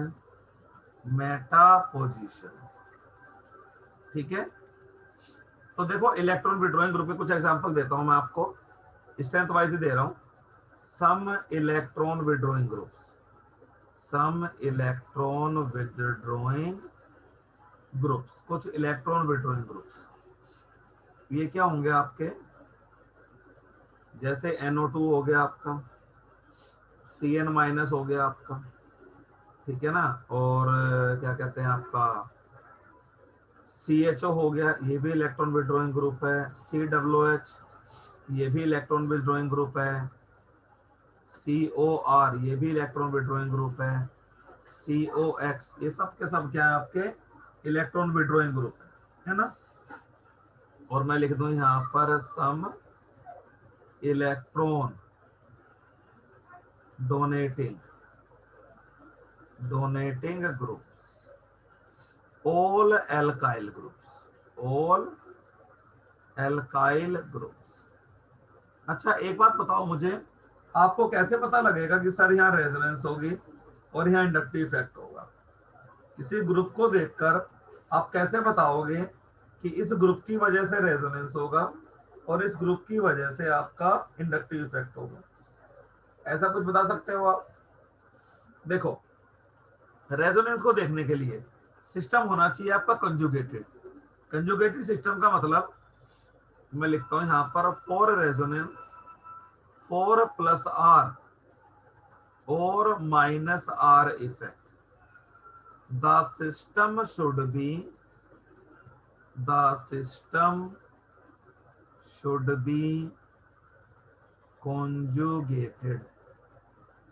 Meta position. ठीक है, तो देखो इलेक्ट्रॉन विड्रॉइंग ग्रुप के कुछ एग्जांपल देता हूं मैं आपको, स्ट्रेंथ वाइज ही दे रहा हूं। सम इलेक्ट्रॉन विड्रॉइंग ग्रुप्स, सम इलेक्ट्रॉन विड्रॉइंग ग्रुप्स, कुछ इलेक्ट्रॉन विड्रॉइंग ग्रुप्स, ये क्या होंगे आपके, जैसे NO2 हो गया आपका, CN- हो गया आपका, ठीक है ना, और क्या कहते हैं आपका CHO हो गया, ये भी इलेक्ट्रॉन विड्रॉइंग ग्रुप है। COOH, ये भी इलेक्ट्रॉन विड्रॉइंग ग्रुप है। COR, ये भी इलेक्ट्रॉन विड्रॉइंग ग्रुप है। COX, ये सब के सब क्या है आपके इलेक्ट्रॉन विड्रॉइंग ग्रुप है ना। और मैं लिख दूं यहाँ पर some electron donating groups, all alkyl groups, all alkyl groups. अच्छा एक बात बताओ मुझे, आपको कैसे पता लगेगा कि सर यहाँ रेजोनेंस होगी और यहाँ इंडक्टिव इफेक्ट होगा? किसी ग्रुप को देखकर आप कैसे बताओगे कि इस ग्रुप की वजह से रेजोनेंस होगा और इस ग्रुप की वजह से आपका इंडक्टिव इफेक्ट होगा? ऐसा कुछ बता सकते हो आप? देखो, रेजोनेंस को देखने के लिए सिस्टम होना चाहिए आपका कंजुगेटेड। कंजुगेटेड सिस्टम का मतलब मैं लिखता हूं यहां पर फॉर रेजोनेंस 4 + R और -R effect, the system should be, the system should be conjugated.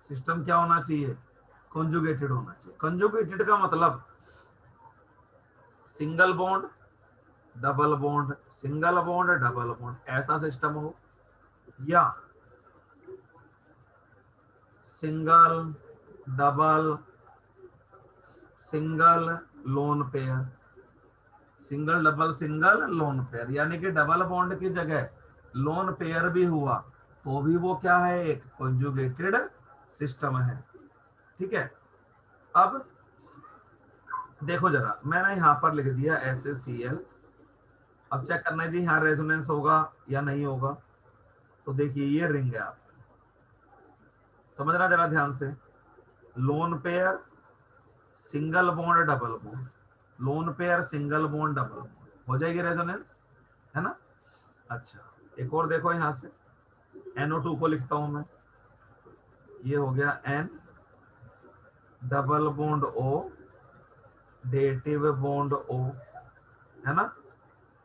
System क्या होना चाहिए, कॉन्जुगेटेड होना चाहिए। कॉन्जुगेटेड का मतलब single bond double bond, single bond double bond, ऐसा सिस्टम हो, या single double single lone pair, single double single lone pair, यानी कि डबल बॉन्ड की जगह लोन पेयर भी हुआ तो भी वो क्या है, एक कॉन्जुगेटेड सिस्टम है। ठीक है, अब देखो जरा, मैंने यहां पर लिख दिया SaCl। अब चेक करना है जी यहाँ रेजोनेंस होगा या नहीं होगा। तो देखिए ये रिंग है, आप समझना जरा ध्यान से, lone pair single bond double bond, lone pair single bond double bond, हो जाएगी रेजोनेंस, है ना। अच्छा एक और देखो, यहां से NO2 को लिखता हूं मैं, ये हो गया N double bond O dative bond O, है ना।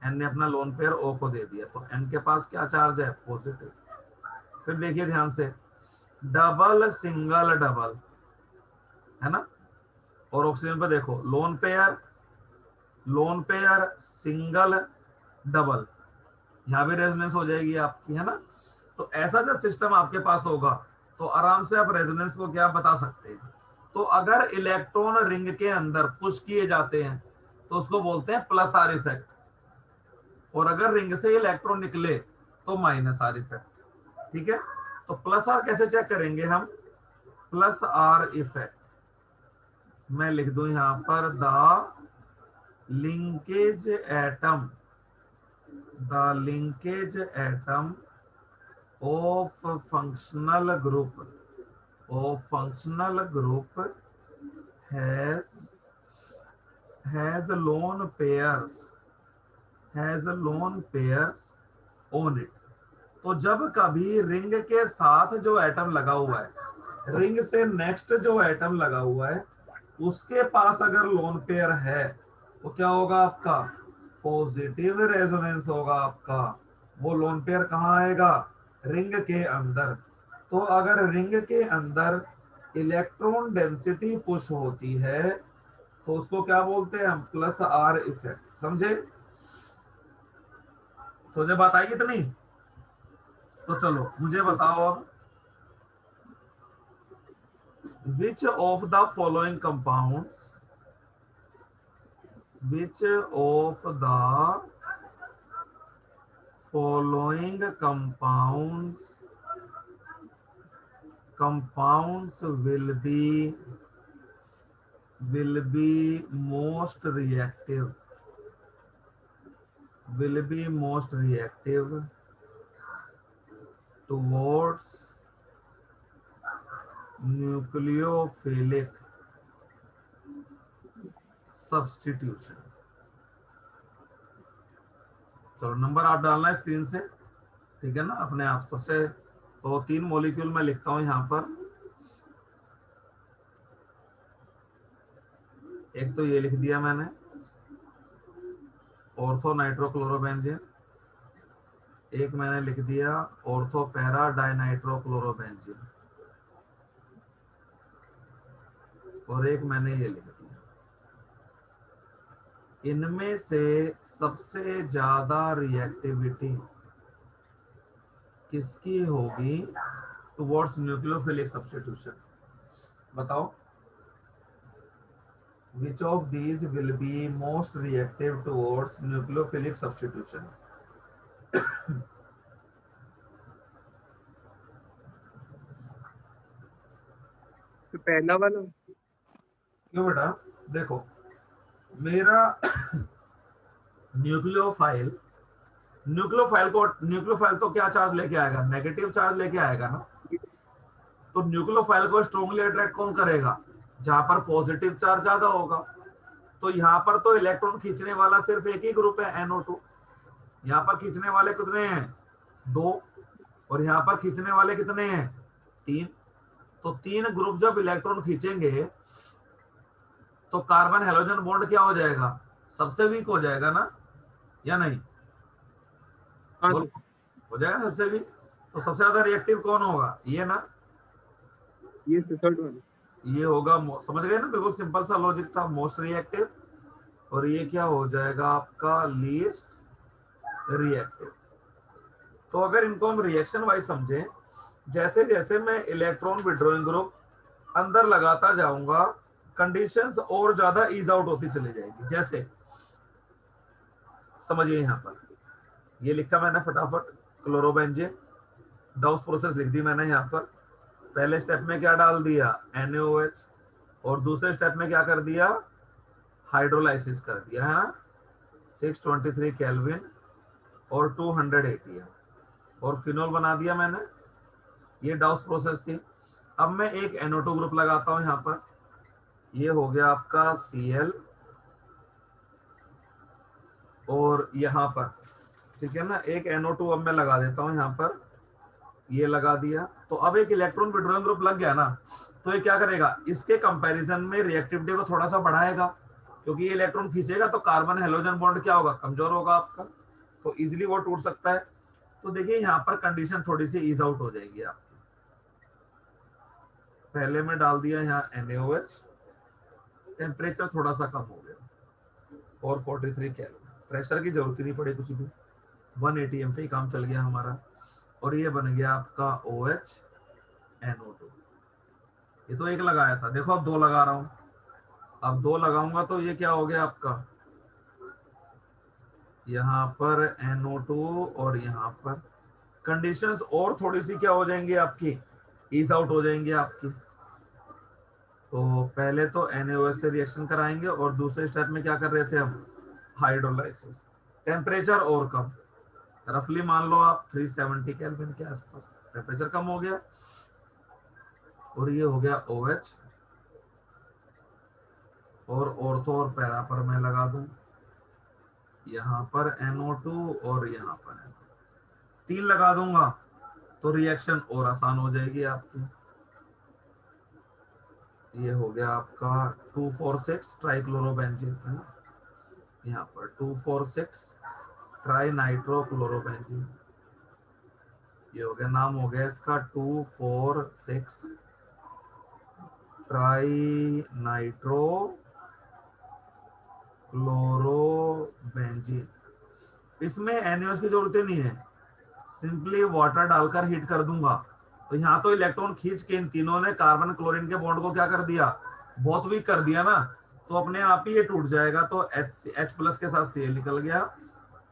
N ने अपना लोन पेयर O को दे दिया, तो N के पास क्या चार्ज है, पॉजिटिव। फिर देखिए ध्यान से, डबल सिंगल डबल, है ना। और ऑक्सीजन पे देखो, लोन पेयर सिंगल डबल, यहाँ भी रेजोनेंस हो जाएगी आपकी, है ना। तो ऐसा जब सिस्टम आपके पास होगा तो आराम से आप रेजोनेंस को क्या बता सकते हैं। तो अगर इलेक्ट्रॉन रिंग के अंदर पुश किए जाते हैं तो उसको बोलते हैं +R इफेक्ट, और अगर रिंग से इलेक्ट्रॉन निकले तो -R इफेक्ट। ठीक है, तो +R कैसे चेक करेंगे हम, +R इफेक्ट मैं लिख दूं यहां पर linkage atom the linkage atom of functional group has lone pairs on it. तो जब कभी रिंग के साथ जो एटम लगा हुआ है, रिंग से नेक्स्ट जो एटम लगा हुआ है उसके पास अगर लोन पेयर है तो क्या होगा आपका, पॉजिटिव रेजोनेंस होगा आपका। वो लोन पेयर कहाँ आएगा, रिंग के अंदर। तो अगर रिंग के अंदर इलेक्ट्रॉन डेंसिटी पुश होती है तो उसको क्या बोलते हैं हम, +R इफेक्ट, समझे। सोचे बात आई इतनी? तो चलो मुझे बताओ अब, which of the following compound, which of the following compounds will be most reactive, towards nucleophilic substitution? चलो नंबर आप डालना है स्क्रीन से, ठीक है ना, अपने आप सबसे। तो 3 मॉलिक्यूल मैं लिखता हूं यहां पर। एक तो ये लिख दिया मैंने, ऑर्थो नाइट्रोक्लोरोबेंजीन। एक मैंने लिख दिया ऑर्थो पैरा डाइनाइट्रोक्लोरोबेंजीन। और एक मैंने ये लिख दिया। इनमें से सबसे ज्यादा रिएक्टिविटी किसकी होगी टुवर्ड्स न्यूक्लियोफिलिक सब्स्टिट्यूशन? बताओ, which of these will be most reactive towards nucleophilic substitution? तो पहला वाला। क्यों बेटा, देखो मेरा न्यूक्लियोफाइल तो क्या चार्ज लेके आएगा? नेगेटिव चार्ज लेके आएगा ना। तो न्यूक्लियोफाइल को स्ट्रांगली अट्रैक्ट कौन करेगा? जहां पर पॉजिटिव चार्ज ज्यादा होगा। तो यहाँ पर तो इलेक्ट्रॉन खींचने वाला सिर्फ एक ही ग्रुप है, NO2। यहाँ पर खींचने वाले कितने हैं? 2। और यहाँ पर खींचने वाले कितने हैं? 3। तो 3 ग्रुप जब इलेक्ट्रॉन खींचेंगे तो कार्बन हेलोजन बॉन्ड क्या हो जाएगा? सबसे वीक हो जाएगा ना, या नहीं? हाँ बोलो, सर। हो जाएगा सबसे वीक। तो सबसे ज्यादा रिएक्टिव कौन होगा? ये ना, ये थर्ड वाला। ये होगा। समझ गए ना, बिल्कुल सिंपल सा लॉजिक था, मोस्ट रिएक्टिव। और ये क्या हो जाएगा आपका? Least reactive. तो अगर इनको हम रिएक्शन वाइज समझें, जैसे जैसे मैं इलेक्ट्रॉन विड्रॉइंग ग्रुप अंदर लगाता जाऊंगा, कंडीशंस और ज्यादा ईज आउट होती चली जाएगी। जैसे समझिए, यहां पर ये लिखा मैंने फटाफट, क्लोरोबेंजीन। डाउस प्रोसेस लिख दी मैंने यहाँ पर। पहले स्टेप में क्या डाल दिया? NaOH। और दूसरे स्टेप में क्या कर दिया? हाइड्रोलाइसिस कर दिया, है ना। 623 केल्विन और 200 ATM, और फिनोल बना दिया मैंने। ये डाउस प्रोसेस थी। अब मैं एक NO2 ग्रुप लगाता हूं यहाँ पर। ये हो गया आपका Cl, और यहाँ पर, ठीक है ना, एक NO2 अब मैं लगा देता हूं यहाँ पर। ये लगा दिया। तो अब एक इलेक्ट्रॉन विड्रॉइंग ग्रुप लग गया ना। तो ये क्या करेगा? इसके कंपैरिजन में रिएक्टिविटी को थोड़ा सा बढ़ाएगा, क्योंकि ये इलेक्ट्रॉन खींचेगा तो कार्बन हेलोजन बॉन्ड क्या होगा? कमजोर होगा आपका, तो इजीली वो टूट सकता है। तो देखिए यहाँ पर कंडीशन थोड़ी सी ईज आउट हो जाएगी आपकी। पहले में डाल दिया यहाँ NaOH, टेम्परेचर थोड़ा सा कम हो गया, 443 केल्विन। प्रेशर की जरूरत ही नहीं पड़ी कुछ भी, 1 ATM पे ही काम चल गया हमारा। और ये बन गया आपका OH NO2। ये तो एक लगाया था, देखो अब 2 लगा रहा हूं। अब 2 लगाऊंगा तो ये क्या हो गया आपका? यहाँ पर NO2, और यहाँ पर कंडीशंस और थोड़ी सी क्या हो जाएंगी आपकी? ईज आउट हो जाएंगी आपकी। तो पहले तो NaOH से रिएक्शन कराएंगे, और दूसरे स्टेप में क्या कर रहे थे हम? हाइड्रोलाइसिस। टेम्परेचर और कम, रफली मान लो आप 370 केल्विन के आसपास टेम्परेचर कम हो गया। और ये हो गया OH। और ऑर्थो और पैरा पर मैं लगा दूं, यहाँ पर NO2 और यहाँ पर NO2। 3 लगा दूंगा तो रिएक्शन और आसान हो जाएगी आपकी। ये हो गया आपका 246 ट्राइक्लोरोबेंजीन, है ना। यहाँ पर 246 ट्राई नाइट्रोक्लोरोबेंजीन। ये हो गया, नाम हो गया इसका 246 ट्राई नाइट्रो क्लोरोबेंजीन। इसमें NaOH की जरूरत ही नहीं है, सिंपली वाटर डालकर हीट कर दूंगा। तो यहाँ तो इलेक्ट्रॉन खींच के इन तीनों ने कार्बन क्लोरीन के बॉन्ड को क्या कर दिया, बहुत वीक कर दिया ना, तो अपने आप ही ये टूट जाएगा। तो H प्लस के साथ Cl निकल गया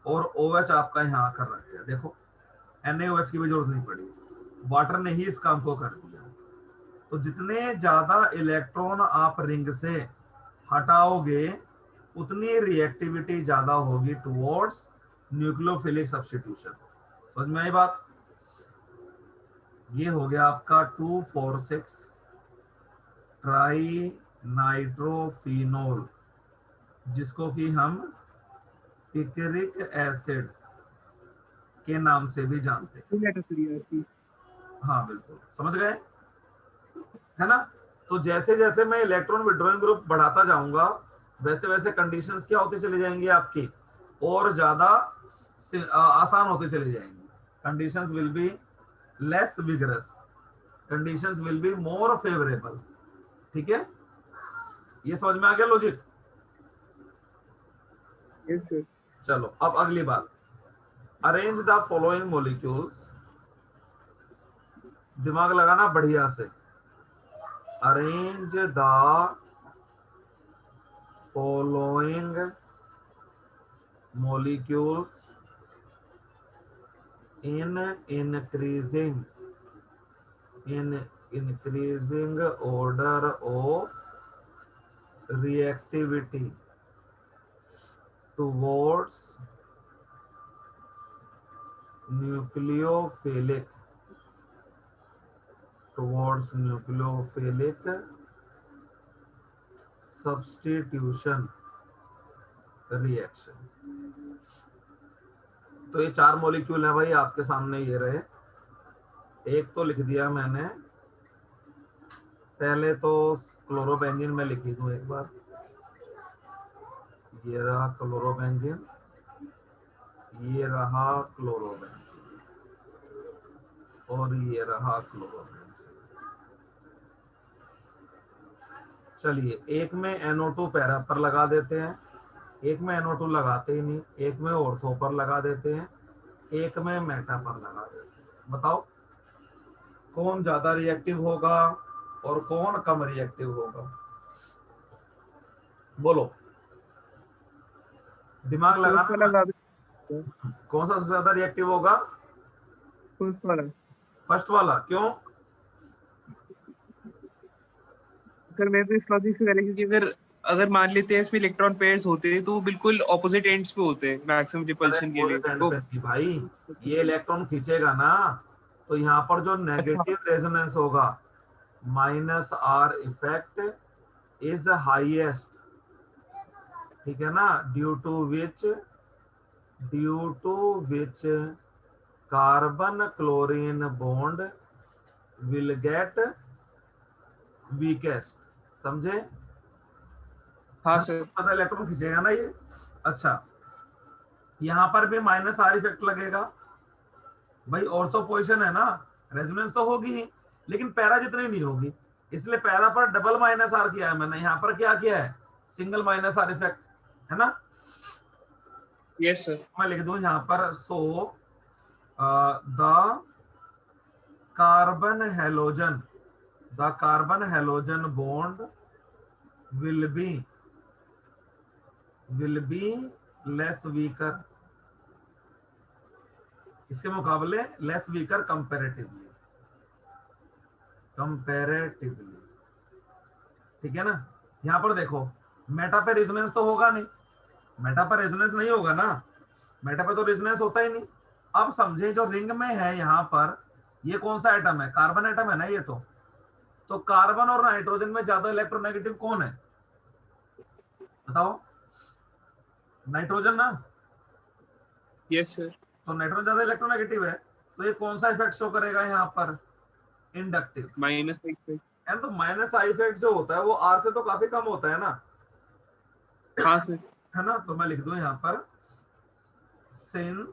और OH आपका यहाँ आकर रख गया। देखो NaOH की भी जरूरत नहीं पड़ी, वाटर ने ही इस काम को कर दिया। तो जितने ज्यादा इलेक्ट्रॉन आप रिंग से हटाओगे उतनी रिएक्टिविटी ज्यादा होगी टुवर्ड्स न्यूक्लियोफिलिक सब्स्टिट्यूशन। समझ में आई बात? ये हो गया आपका 2,4,6 ट्राई नाइट्रोफिनोल, जिसको कि हम पिकरिक एसिड के नाम से भी जानते हैं। लेटर फ्री आती। हाँ बिल्कुल समझ गए, है ना? तो जैसे जैसे मैं इलेक्ट्रॉन विड्रॉइंग ग्रुप बढ़ाता जाऊंगा वैसे वैसे कंडीशंस क्या होती चली जाएंगी आपकी, और ज्यादा आसान होती चली जाएंगी। Conditions will be less vigorous, conditions will be more favourable. ठीक है, ये समझ में आ गया लॉजिक? Yes sir. चलो अब अगली बात, अरेंज द फॉलोइंग मॉलिक्यूल्स। दिमाग लगाना बढ़िया से। Arrange the following molecules in increasing order of reactivity towards nucleophilic substitution reaction। तो ये 4 मॉलिक्यूल है भाई आपके सामने, ये रहे। एक तो लिख दिया मैंने, पहले तो क्लोरोबेंजीन में लिखी दूं एक बार। ये रहा क्लोरोबेंजीन, ये रहा क्लोरोबेंजीन, और ये रहा क्लोरोबेंजीन। चलिए एक में NO2 पैरा पर लगा देते हैं, एक में NO2 लगाते ही नहीं, एक में ऑर्थो पर लगा देते हैं, एक में मेटा पर लगा देते हैं। बताओ कौन ज्यादा रिएक्टिव होगा और कौन कम रिएक्टिव होगा? बोलो, दिमाग फर्स्ट वाला लगाना। लगा दो। कौन सा सबसे ज्यादा रिएक्टिव होगा? फर्स्ट वाला। फर्स्ट वाला, क्यों? सर मैं तो इस लॉजिक से कह रहा हूं, क्योंकि अगर अगर मान लेते हैं इसमें इलेक्ट्रॉन पेयर्स होते हैं तो वो बिल्कुल ऑपोजिट एंड्स पे होते हैं मैक्सिमम अरे रिपल्शन के लिए पोजिट एंड तो। पे नहीं भाई, ये इलेक्ट्रॉन खींचेगा ना, तो यहाँ पर जो अच्छा। नेगेटिव रेजोनेंस होगा, -R इफेक्ट इज हाईएस्ट। ठीक है ना? Due to which carbon chlorine bond will get weakest. समझे? हाँ हाँ, सर। पता इलेक्ट्रॉन खींचेगा ना ये। अच्छा, यहाँ पर भी -R इफेक्ट लगेगा भाई, और तो पोजिशन है ना, रेजोनेंस तो होगी ही, लेकिन पैरा जितनी नहीं होगी, इसलिए पैरा पर डबल -R किया है मैंने, यहाँ पर क्या किया है, सिंगल -R इफेक्ट, है ना? Yes sir. मैं लिख दूं यहाँ पर, so the carbon halogen bond will be less weaker, इसके मुकाबले लेस वीकर कंपैरेटिवली। ठीक है ना? यहाँ पर देखो, मेटा पे रेजोनेंस तो होगा नहीं, मेटा पर रेजोनेंस नहीं होगा ना, मेटा पे तो रेजोनेंस होता ही नहीं। अब समझे जो रिंग में है यहाँ पर, ये कौन सा एटम है? कार्बन एटम है ना ये तो कार्बन और नाइट्रोजन में ज्यादा इलेक्ट्रोनेगेटिव कौन है? बताओ, नाइट्रोजन ना। Yes sir. तो नाइट्रोजन ज्यादा इलेक्ट्रोनेगेटिव है, तो ये कौन सा इफेक्ट शो करेगा यहाँ पर? इंडक्टिव। माइनस एक। एंड तो -I इफेक्ट जो होता है वो R से तो काफी कम होता है ना, हाँ सर। है ना? तो मैं लिख दूं यहाँ पर, since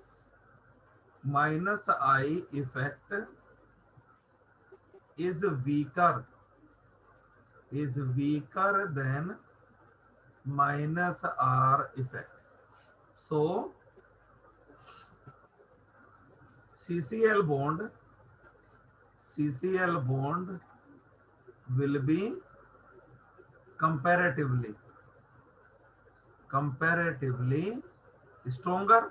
-I effect is weaker than -R effect, so CCl bond will be comparatively stronger,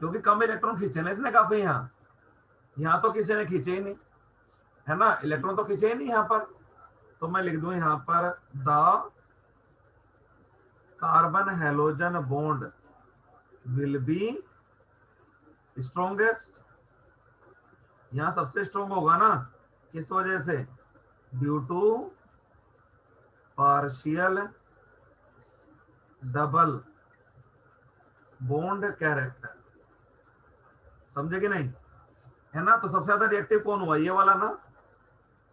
क्योंकि कम इलेक्ट्रॉन खींचे ना इसने काफी। यहाँ तो किसी ने खींचे ही नहीं, है ना, इलेक्ट्रॉन तो खींचे ही नहीं यहाँ पर। तो मैं लिख दूं यहाँ पर the carbon halogen bond will be strongest. यहाँ सबसे स्ट्रोंग होगा ना, किस वजह से? Due to partial double bond character. समझे कि नहीं? है ना। तो सबसे ज्यादा रिएक्टिव कौन हुआ? ये वाला ना।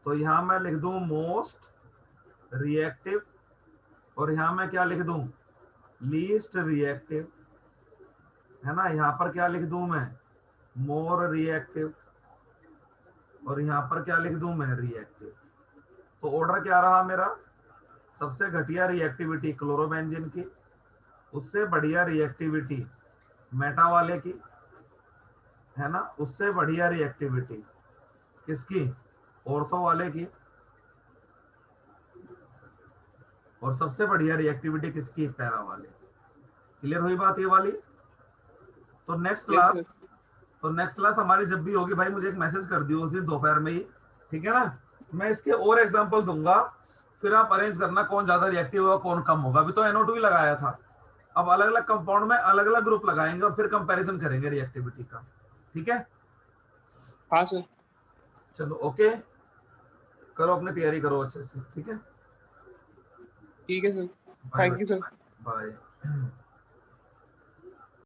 तो यहां मैं लिख दूं मोस्ट रिएक्टिव, और यहां मैं क्या लिख दूं? लीस्ट रिएक्टिव, है ना। यहां पर क्या लिख दूं मैं? मोर रिएक्टिव, और यहां पर क्या लिख दूं मैं? रिएक्टिव। तो ऑर्डर क्या रहा मेरा? सबसे घटिया रिएक्टिविटी क्लोरोबेंजीन की, उससे बढ़िया रिएक्टिविटी मेटा वाले की, है ना, उससे बढ़िया रिएक्टिविटी किसकी? ऑर्थो वाले की, और सबसे बढ़िया रिएक्टिविटी किसकी? पैरा वाले की। क्लियर हुई बात ये वाली? तो नेक्स्ट क्लास हमारी जब भी होगी भाई, मुझे एक मैसेज कर दियो उस दिन दोपहर में ही, ठीक है ना। मैं इसके और एग्जांपल दूंगा, फिर आप अरेंज करना कौन ज्यादा रिएक्टिव होगा कौन कम होगा। अभी तो NO2 ही लगाया था, अब अलग अलग कंपाउंड में अलग अलग ग्रुप लगाएंगे और फिर कंपैरिजन करेंगे रिएक्टिविटी का। ठीक है? हाँ सर। चलो ओके, करो अपनी तैयारी करो अच्छे से। ठीक है, ठीक है sir. Bye thank you sir. Bye.